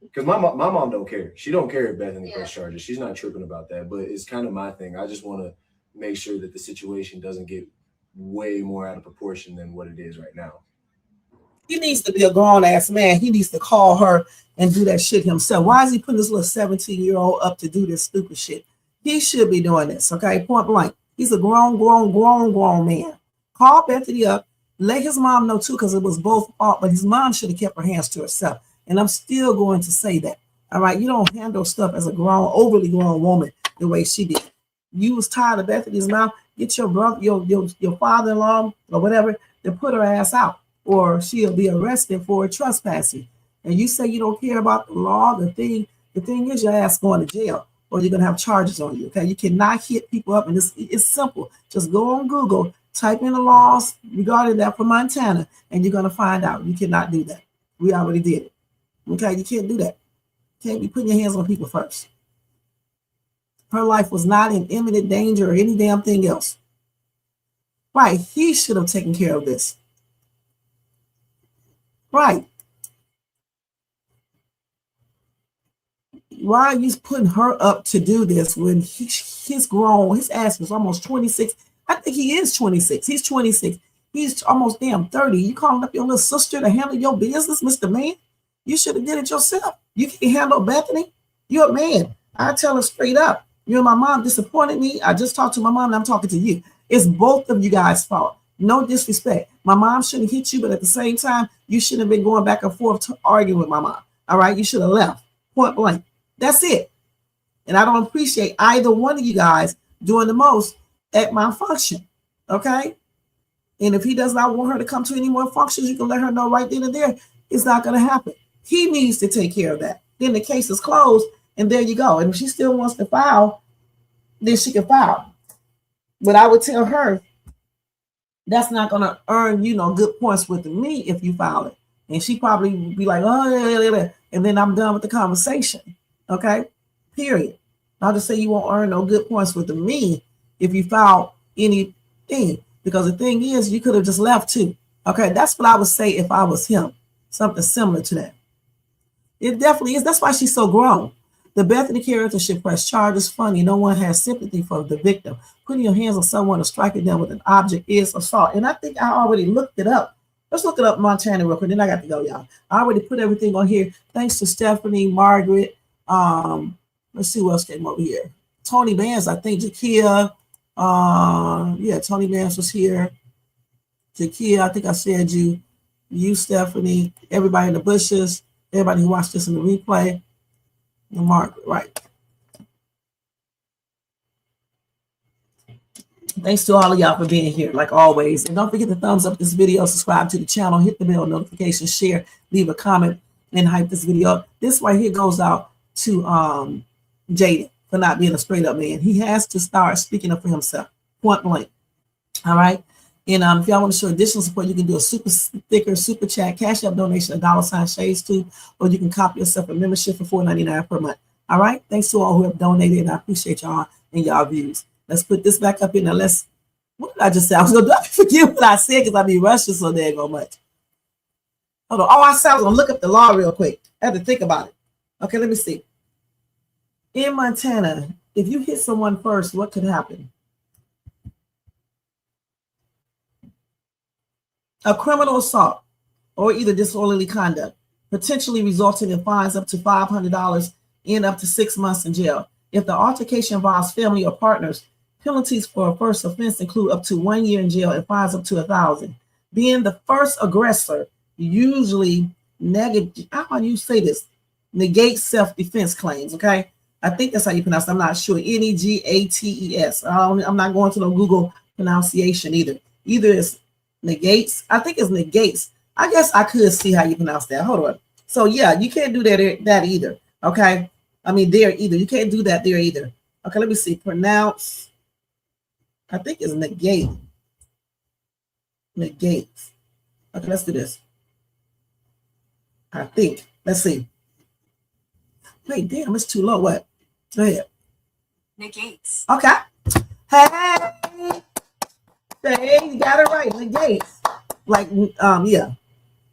because my mom don't care. She don't care if Bethany press charges. She's not tripping about that. But it's kind of my thing. I just want to make sure that the situation doesn't get way more out of proportion than what it is right now. He needs to be a grown-ass man. He needs to call her and do that shit himself. Why is he putting this little 17-year-old up to do this stupid shit? He should be doing this, okay? Point blank. He's a grown man. Call Bethany up. Let his mom know, too, because it was both fault, but his mom should have kept her hands to herself. And I'm still going to say that, all right? You don't handle stuff as a overly grown woman the way she did. You was tired of Bethany's mouth. Get your brother, your father-in-law or whatever, to put her ass out, or she'll be arrested for trespassing. And you say you don't care about the law. The thing is your ass going to jail, or you're going to have charges on you, okay? You cannot hit people up, and it's simple. Just go on Google, type in the laws regarding that for Montana, and you're going to find out. You cannot do that. We already did it, okay? You can't do that. You can't be putting your hands on people first. Her life was not in imminent danger or any damn thing else. Right, he should have taken care of this. Right. Why are you putting her up to do this when he's grown? His ass was almost 26. I think he is 26. He's 26. He's almost damn 30. You calling up your little sister to handle your business, Mr. Man? You should have did it yourself. You can't handle Bethany. You're a man. I tell her straight up. You and my mom disappointed me. I just talked to my mom and I'm talking to you. It's both of you guys' fault. No disrespect. My mom shouldn't hit you, but at the same time, you shouldn't have been going back and forth arguing with my mom. All right? You should have left. Point blank. That's it. And I don't appreciate either one of you guys doing the most at my function. Okay? And if he does not want her to come to any more functions, you can let her know right then and there. It's not going to happen. He needs to take care of that. Then the case is closed, and there you go. And if she still wants to file, then she can file. But I would tell her that's not going to earn, good points with me if you file it. And she probably would be like, oh, yeah. And then I'm done with the conversation. Okay? Period. I'll just say you won't earn no good points with me if you file anything. Because the thing is, you could have just left too. Okay? That's what I would say if I was him. Something similar to that. It definitely is. That's why she's so grown. The Bethany character should press charges. Funny, no one has sympathy for the victim. Putting your hands on someone or striking them with an object is assault. And I think I already looked it up. Let's look it up, Montana, real quick. Then I got to go, y'all. I already put everything on here. Thanks to Stephanie, Margaret. Let's see what else came over here. Tony Vance, I think. Jakia. Tony Vance was here. Jakia, I think I said you, Stephanie, everybody in the bushes, everybody who watched this in the replay. And Margaret, right. Thanks to all of y'all for being here, like always. And don't forget to thumbs up this video, subscribe to the channel, hit the bell notification, share, leave a comment, and hype this video up. This right here goes out to Jaden for not being a straight up man. He has to start speaking up for himself, point blank. All right. And if y'all want to show additional support, you can do a super sticker, super chat, cash app donation, $Shades2, or you can copy yourself a membership for $4.99 per month. All right. Thanks to all who have donated, and I appreciate y'all and y'all views. Let's put this back up in. Now what did I just say? I was going to forget what I said because I be rushing so daggone much. Hold on. Oh, I said I was going to look up the law real quick. I had to think about it. Okay, let me see. In Montana, if you hit someone first, what could happen? A criminal assault or either disorderly conduct. potentially resulting in fines up to $500 and up to 6 months in jail. If the altercation involves family or partners, penalties for a first offense include up to 1 year in jail and fines up to $1,000. Being the first aggressor usually how do you say this? Negates self-defense claims, okay? I think that's how you pronounce it. I'm not sure. Negates. I'm not going to no Google pronunciation either. Either it's negates. I think it's negates. I guess I could see how you pronounce that. Hold on. So yeah, you can't do that either. Okay. I mean, there either. You can't do that there either. Okay, let me see. Pronounce. I think it's negate. Negates. Okay, let's do this. I think. Let's see. Wait, damn, it's too low. What? Go ahead. Negates. Okay. Hey, you got it right. Negates. Like, yeah.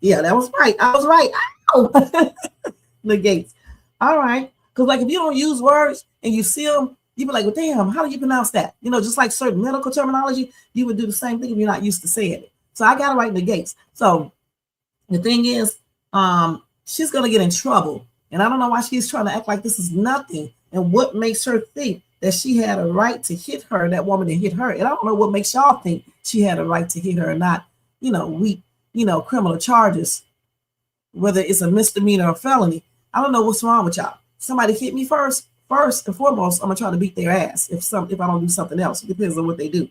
Yeah, that was right. I was right. Ow! Negates. All right. Because, like, if you don't use words and you see them, you be like, well, damn, how do you pronounce that? You know, just like certain medical terminology, you would do the same thing if you're not used to saying it. So I got it right, negates. So the thing is, she's going to get in trouble. And I don't know why she's trying to act like this is nothing. And what makes her think that she had a right to hit her, that woman that hit her. And I don't know what makes y'all think she had a right to hit her or not, weak, criminal charges, whether it's a misdemeanor or felony. I don't know what's wrong with y'all. Somebody hit me first and foremost, I'm going to try to beat their ass if I don't do something else. It depends on what they do.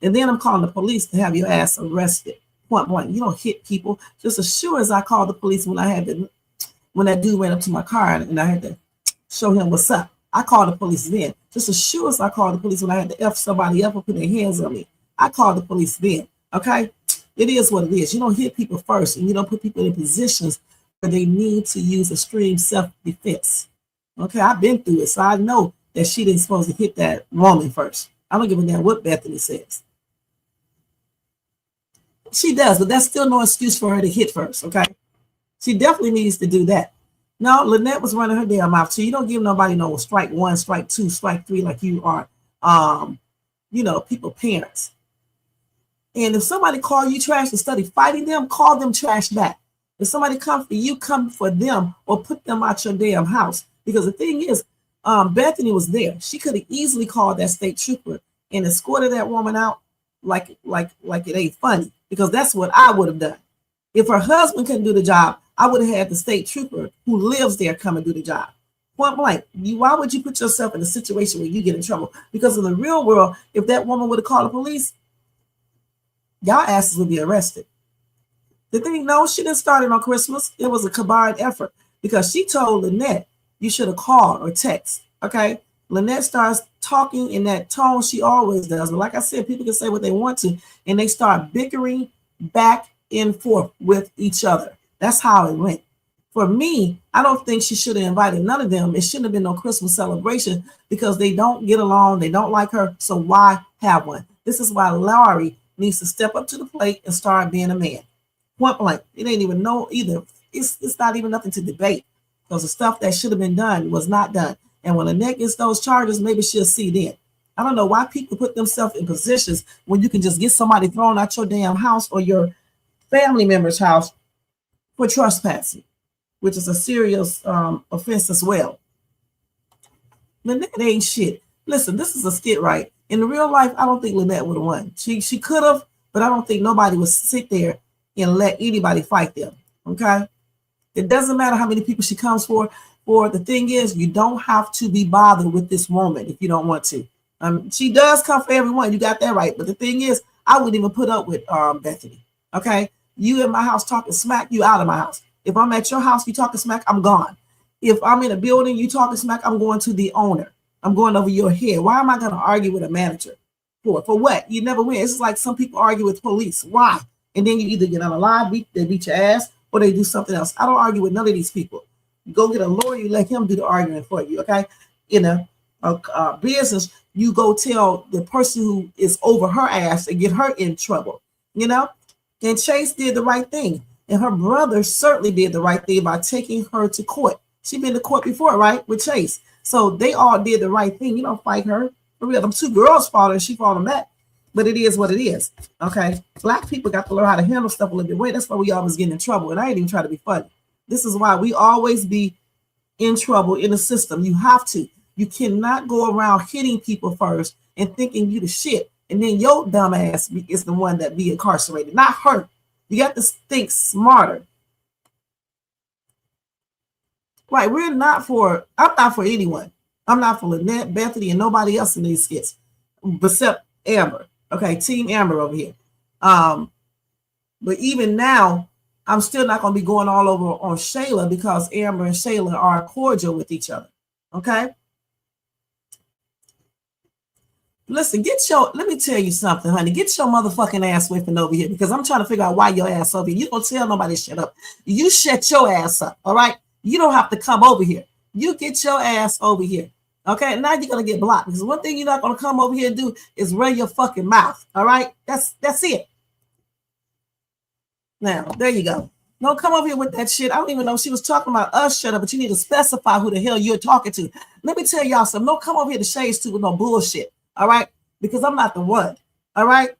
And then I'm calling the police to have your ass arrested. Point blank. You don't hit people. Just as sure as I called the police when that dude ran up to my car and I had to show him what's up. I called the police then. Just as sure as I called the police when I had to F somebody up or put their hands on me. I called the police then. Okay? It is what it is. You don't hit people first and you don't put people in positions where they need to use extreme self-defense. Okay? I've been through it, so I know that she didn't supposed to hit that woman first. I don't give a damn what Bethany says. She does, but that's still no excuse for her to hit first, okay? She definitely needs to do that. No, Lynette was running her damn mouth. So you don't give nobody no strike 1, strike 2, strike 3 like you are, people parents. And if somebody call you trash instead of fighting them, call them trash back. If somebody come for you, come for them or put them out your damn house. Because the thing is, Bethany was there. She could have easily called that state trooper and escorted that woman out like it ain't funny. Because that's what I would have done. If her husband couldn't do the job, I would have had the state trooper who lives there come and do the job. Point blank. Why would you put yourself in a situation where you get in trouble? Because in the real world, if that woman would have called the police, y'all asses would be arrested. The thing, no, she didn't start it on Christmas. It was a combined effort because she told Lynette, you should have called or text. Okay. Lynette starts talking in that tone she always does. But like I said, people can say what they want to, and they start bickering back and forth with each other. That's how it went. For me, I don't think she should have invited none of them. It shouldn't have been no Christmas celebration because they don't get along. They don't like her. So why have one? This is why Larry needs to step up to the plate and start being a man. Point blank. It ain't even no either. It's not even nothing to debate because the stuff that should have been done was not done. And when Lynette gets those charges, maybe she'll see then. I don't know why people put themselves in positions when you can just get somebody thrown out your damn house or your family member's house for trespassing, which is a serious offense as well. Lynette ain't shit. Listen, this is a skit, right? In real life, I don't think Lynette would have won. She could have, but I don't think nobody would sit there and let anybody fight them. Okay? It doesn't matter how many people she comes for. The thing is, you don't have to be bothered with this woman if you don't want to. She does come for everyone. You got that right. But the thing is, I wouldn't even put up with Bethany. Okay? You in my house talking smack, you out of my house. If I'm at your house, you talking smack, I'm gone. If I'm in a building, you talking smack, I'm going to the owner. I'm going over your head. Why am I going to argue with a manager? For what? You never win. It's just like some people argue with police. Why? And then you either get on a line, they beat your ass, or they do something else. I don't argue with none of these people. You go get a lawyer, you let him do the arguing for you, okay? In a business, you go tell the person who is over her ass and get her in trouble, And Chase did the right thing. And her brother certainly did the right thing by taking her to court. She'd been to court before, right? With Chase. So they all did the right thing. You don't fight her. For real, them two girls fought her and she fought them back. But it is what it is. Okay. Black people got to learn how to handle stuff a little bit. That's why we always get in trouble. And I ain't even trying to be funny. This is why we always be in trouble in the system. You have to. You cannot go around hitting people first and thinking you the shit, and then your dumb ass is the one that be incarcerated, not her. You got to think smarter. Right, I'm not for anyone. I'm not for Lynette, Bethany, and nobody else in these skits, except Amber. Okay, Team Amber over here. But even now, I'm still not going to be going all over on Shayla because Amber and Shayla are cordial with each other. Okay? Listen, let me tell you something, honey. Get your motherfucking ass away from over here because I'm trying to figure out why your ass over here. You don't tell nobody shut up. You shut your ass up, all right? You don't have to come over here. You get your ass over here. Okay, now you're gonna get blocked because one thing you're not gonna come over here and do is run your fucking mouth. All right, that's it. Now there you go. Don't come over here with that shit. I don't even know if she was talking about us. Shut up, but you need to specify who the hell you're talking to. Let me tell y'all something. Don't come over here to Shades too with no bullshit. All right, because I'm not the one. All right,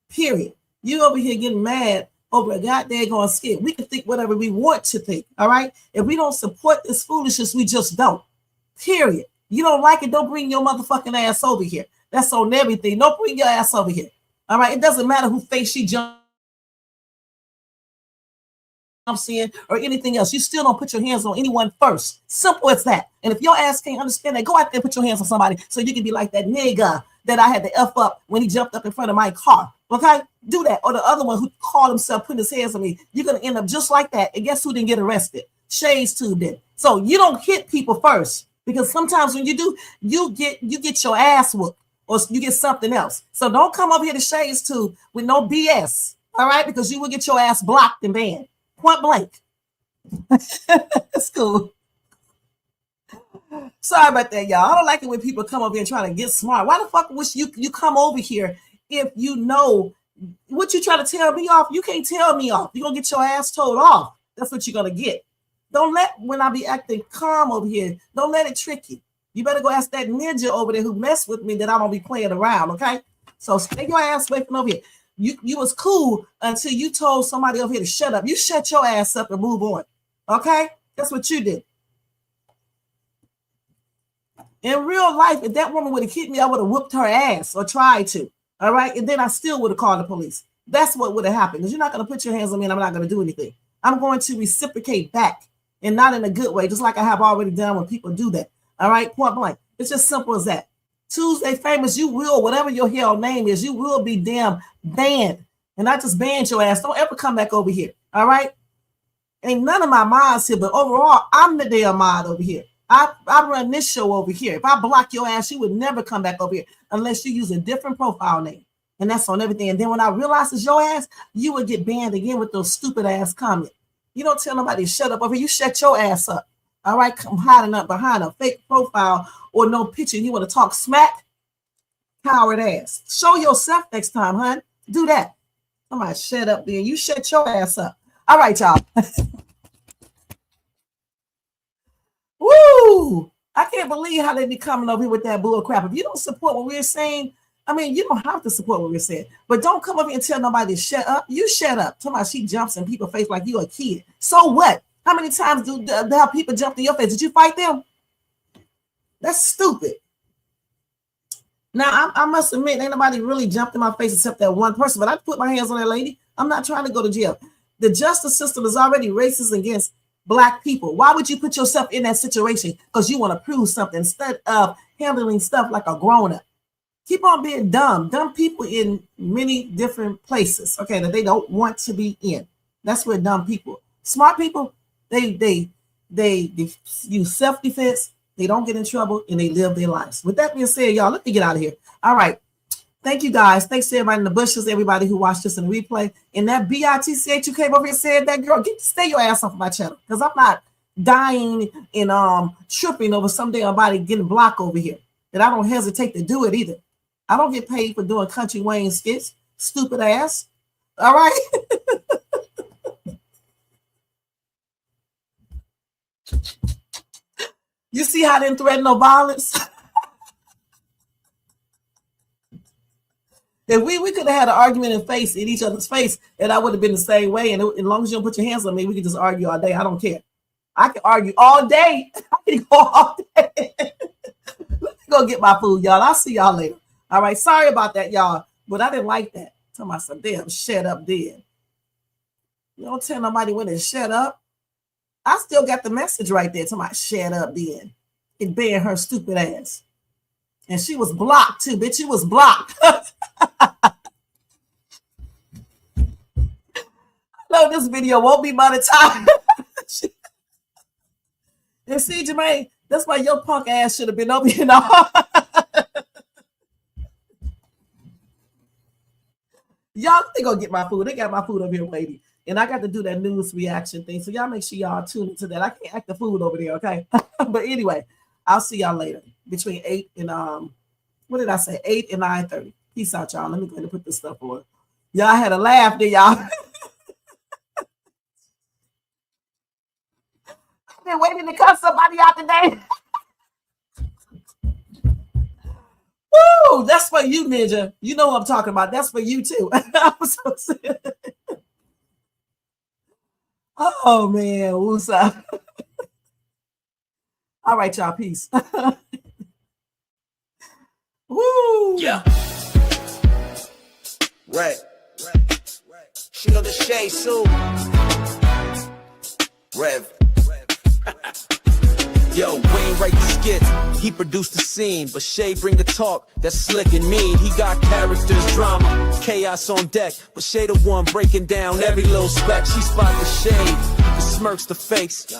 period. You over here getting mad over a goddamn skit. We can think whatever we want to think. All right, if we don't support this foolishness, we just don't. Period. You don't like it, don't bring your motherfucking ass over here. That's on everything. Don't bring your ass over here. All right. It doesn't matter who face she jumps in or anything else. You still don't put your hands on anyone first. Simple as that. And if your ass can't understand that, go out there and put your hands on somebody so you can be like that nigga that I had to F up when he jumped up in front of my car. Okay? Do that. Or the other one who called himself putting his hands on me. You're going to end up just like that. And guess who didn't get arrested? Shades too did. So you don't hit people first. Because sometimes when you do, you get your ass whooped or you get something else. So don't come over here to Shades too with no BS. All right, because you will get your ass blocked and banned. Point blank. That's cool. Sorry about that, y'all. I don't like it when people come over here and try to get smart. Why the fuck wish you come over here if you know what you try to tell me off? You can't tell me off. You're gonna get your ass told off. That's what you're gonna get. Don't let, when I be acting calm over here, don't let it trick you. You better go ask that ninja over there who messed with me that I don't be playing around, okay? So stay your ass away from over here. You was cool until you told somebody over here to shut up. You shut your ass up and move on, okay? That's what you did. In real life, if that woman would have hit me, I would have whooped her ass or tried to, all right? And then I still would have called the police. That's what would have happened because you're not going to put your hands on me and I'm not going to do anything. I'm going to reciprocate back. And not in a good way, just like I have already done when people do that. All right, point blank. It's just simple as that. Tuesday Famous, you will, whatever your hell name is, you will be damn banned. And I just banned your ass. Don't ever come back over here. All right? Ain't none of my mods here, but overall, I'm the damn mod over here. I run this show over here. If I block your ass, you would never come back over here unless you use a different profile name. And that's on everything. And then when I realize it's your ass, you would get banned again with those stupid ass comments. You don't tell nobody to shut up over here. You shut your ass up. All right, come hiding up behind a fake profile or no picture. You want to talk smack? Coward ass. Show yourself next time, hun. Do that. Somebody shut up there. You shut your ass up. All right, y'all. Woo! I can't believe how they be coming over here with that bull crap. If you don't support what we're saying, I mean, you don't have to support what we're saying, but don't come up here and tell nobody to shut up. You shut up. Somebody, she jumps in people's face like you a kid. So what? How many times do have people jump in your face? Did you fight them? That's stupid. Now, I must admit, ain't nobody really jumped in my face except that one person, but I put my hands on that lady. I'm not trying to go to jail. The justice system is already racist against Black people. Why would you put yourself in that situation? Because you want to prove something instead of handling stuff like a grown-up. Keep on being dumb. Dumb people in many different places, okay, that they don't want to be in. That's where dumb people. Smart people, they use self-defense, they don't get in trouble, and they live their lives. With that being said, y'all, let me get out of here. All right. Thank you, guys. Thanks to everybody in the bushes, everybody who watched this in the replay. And that BITCH you came over here and said that, girl, stay your ass off my channel because I'm not dying and tripping over some damn body getting blocked over here. And I don't hesitate to do it either. I don't get paid for doing Kountry Wayne Skits, stupid ass. All right? You see how they didn't threaten no violence? If we could have had an argument in each other's face, and I would have been the same way. And as long as you don't put your hands on me, we could just argue all day. I don't care. I can argue all day. I can go all day. Let me go get my food, y'all. I'll see y'all later. All right. Sorry about that, y'all. But I didn't like that. Tell myself, damn, shut up then. You don't tell nobody when to shut up. I still got the message right there. Tell my shut up then. It banned her stupid ass. And she was blocked too, bitch. She was blocked. No, this video won't be monetized. And see, Jermaine, that's why your punk ass should have been over here. Y'all, they gonna get my food. They got my food over here waiting. And I got to do that news reaction thing. So y'all make sure y'all tune into that. I can't act the food over there, okay? But anyway, I'll see y'all later. Between 8 and what did I say? 8 and 9:30. Peace out, y'all. Let me go ahead and put this stuff on. Y'all had a laugh, did y'all? I've been waiting to cut somebody out today. Woo! That's for you, Ninja. You know what I'm talking about. That's for you too. I'm so serious. Oh man, what's up? All right, y'all. Peace. Woo! Yeah. Right. She know the shade soon. Rev. Yo, Wayne write the skits, he produced the scene, but Shay bring the talk that's slick and mean. He got characters, drama, chaos on deck, but Shay the one breaking down every little speck. She spot the shade, the smirks, the fakes,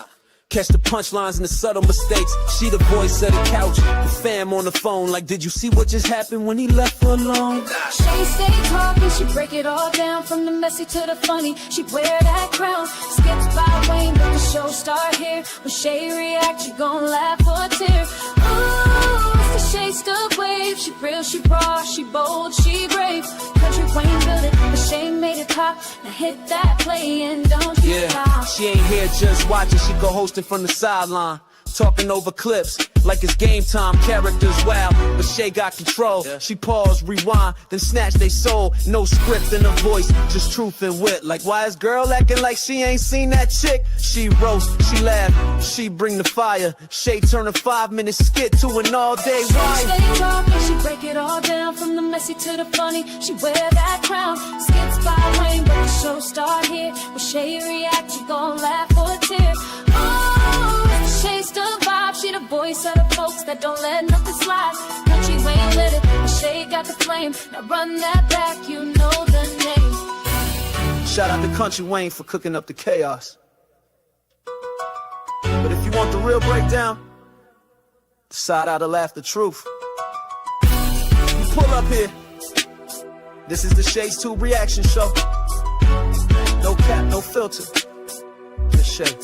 catch the punchlines and the subtle mistakes. She the voice of the couch, the fam on the phone, like, did you see what just happened when he left her alone? Shay stay talking, she break it all down, from the messy to the funny. She wear that crown, skits by Wayne, but the show start here. When Shay react, you gon' laugh or tear. Ooh, it's the Shay stuff wave. She real, she raw, she bold, she brave. Kountry Wayne built it, but Shay made it pop. Now hit that play and don't you stop. She ain't here just watching, she go hosting from the sideline, talking over clips like it's game time. Characters wild, but Shay got control. She pause, rewind, then snatch they soul. No script in her voice, just truth and wit. Like, why is girl acting like she ain't seen that chick? She roast, she laugh, she bring the fire. Shay turn a 5-minute skit to an all-day ride. She stay talking, she break it all down, from the messy to the funny. She wear that crown, skits by Wayne, but the show start here. When Shay react, you gon' laugh or tear. Oh, Shay's the vibe, she the voice of the folks that don't let nothing slide. Kountry Wayne lit it, but Shay got the flame. Now run that back, you know the name. Shout out to Kountry Wayne for cooking up the chaos. But if you want the real breakdown, decide how to laugh the truth. You pull up here. This is the Shay's 2 reaction show. No cap, no filter. Just Shay.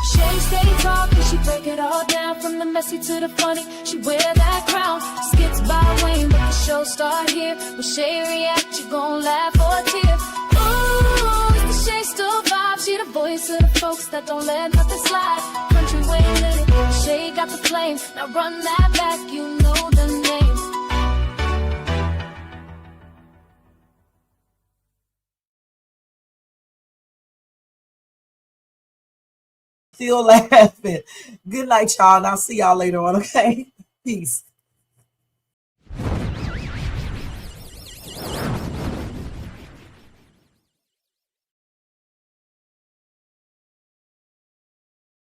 Shay stay talking, she break it all down, from the messy to the funny. She wear that crown, skits by Wayne, but the show start here. When Shay react, you gon' laugh or tear. Ooh, it's the Shay still vibe, she the voice of the folks that don't let nothing slide. Kountry Wayne lit it, Shay got the flame. Now run that back, you know the name. Still laughing. Good night, y'all. And I'll see y'all later on, okay? Peace.